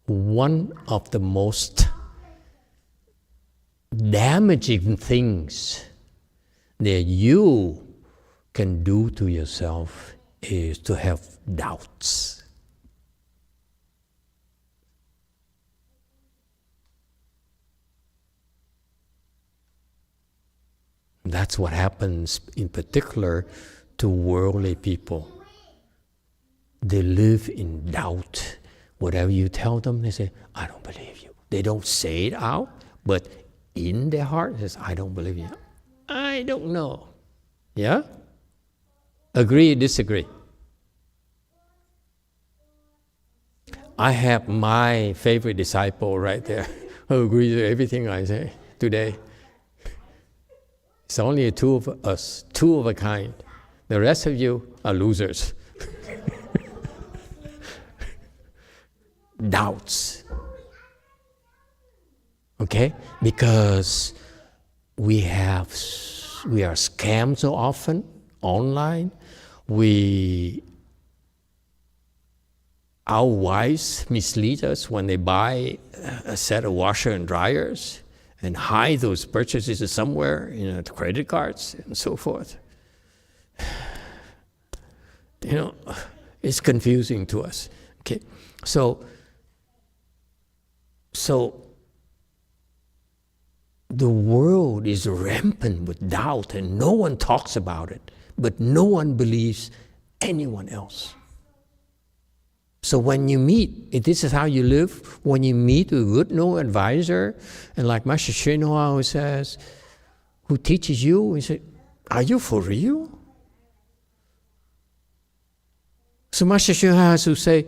One of the most damaging things that you can do to yourself is to have doubts. That's what happens in particular to worldly people. They live in doubt. Whatever you tell them, they say, I don't believe you. They don't say it out, but in their heart, they say, I don't believe you. I don't know. Yeah? Agree, disagree? I have my favorite disciple right there who agrees with everything I say today. It's only two of us, two of a kind. The rest of you are losers. Doubts. Okay? Because we are scammed so often online. Our wives mislead us when they buy a set of washer and dryers and hide those purchases somewhere, the credit cards and so forth. It's confusing to us. Okay, so the world is rampant with doubt and no one talks about it, but no one believes anyone else. So when you meet, if this is how you live, when you meet a good no advisor, and like Master YongHua who says, who teaches you, he said, are you for real? So Master YongHua has to say,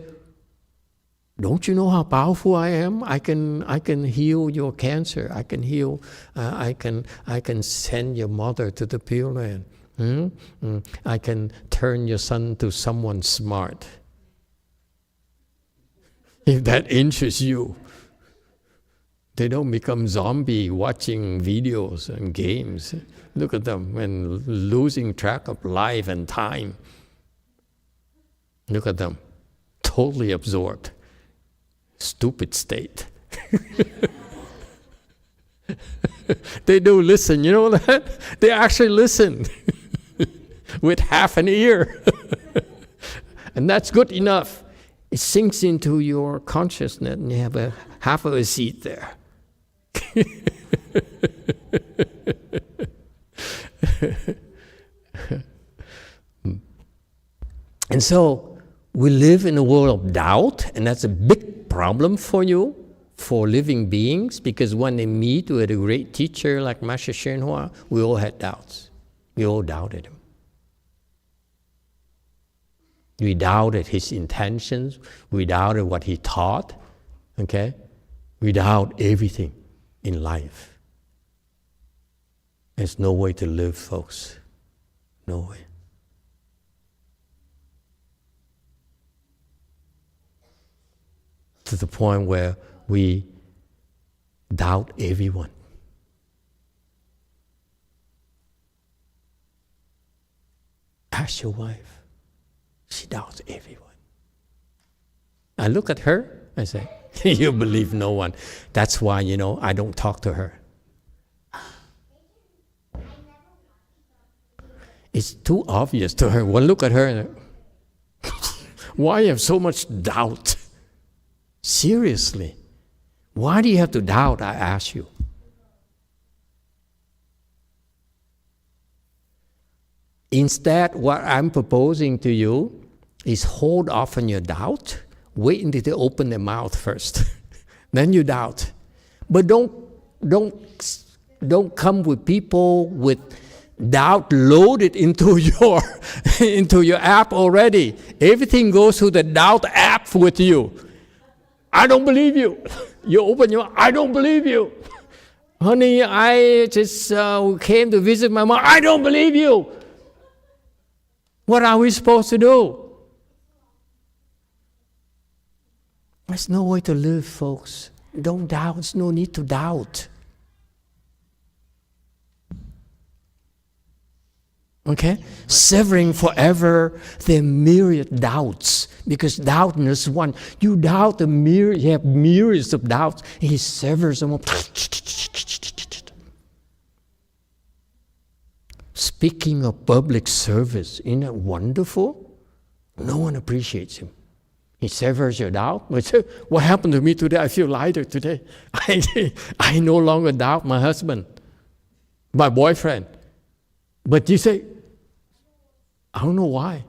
don't you know how powerful I am? I can heal your cancer. I can heal. I can send your mother to the Pure Land. I can turn your son to someone smart. If that interests you, they don't become zombie watching videos and games. Look at them and losing track of life and time. Look at them, totally absorbed. Stupid state. They do listen, you know that? They actually listen with half an ear. And that's good enough. It sinks into your consciousness and you have half of a seat there. And so we live in a world of doubt, and that's a big problem for you, for living beings, because when they meet with a great teacher like Master YongHua, we all had doubts. We all doubted him. We doubted his intentions. We doubted what he taught. Okay? We doubt everything in life. There's no way to live, folks. No way. To the point where we doubt everyone. Ask your wife. She doubts everyone. I look at her, I say, you believe no one. That's why, I don't talk to her. It's too obvious to her. One look at her and why you have so much doubt? Seriously. Why do you have to doubt, I ask you? Instead, what I'm proposing to you is hold off on your doubt. Wait until they open their mouth first. Then you doubt. But don't come with people with doubt loaded into your app already. Everything goes through the doubt app with you. I don't believe you. You open your, I don't believe you. Honey, I just came to visit my mom. I don't believe you. What are we supposed to do? There's no way to live, folks. Don't doubt. There's no need to doubt. Okay? Severing forever the myriad doubts. Because doubt is one. You doubt the myriad, you have myriads of doubts. And he severs them up. Speaking of public service, isn't that wonderful? No one appreciates him. He severs your doubt. What happened to me today? I feel lighter today. I no longer doubt my husband, my boyfriend. But you say, I don't know why.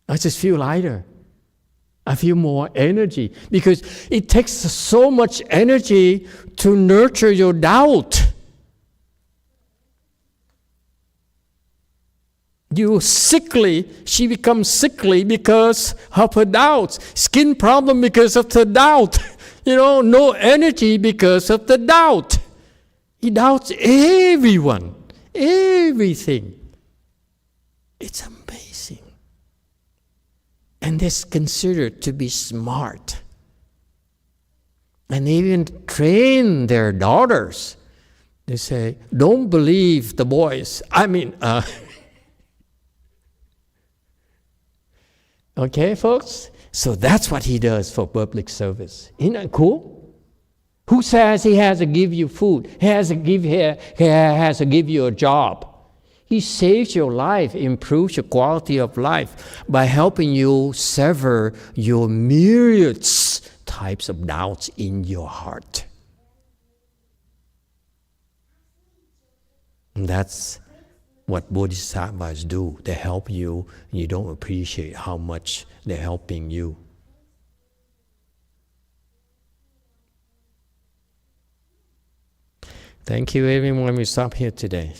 I just feel lighter. I feel more energy. Because it takes so much energy to nurture your doubt. You sickly, she becomes sickly because of her doubts. Skin problem because of the doubt. No energy because of the doubt. He doubts everyone, everything. It's amazing. And that's considered to be smart. And they even train their daughters. They say, don't believe the boys. Okay, folks? So that's what he does for public service. Isn't that cool? Who says he has to give you food? He has to give you a job. He saves your life, improves your quality of life by helping you sever your myriads types of doubts in your heart. And that's what bodhisattvas do. They help you, and you don't appreciate how much they're helping you. Thank you, everyone. We stop here today.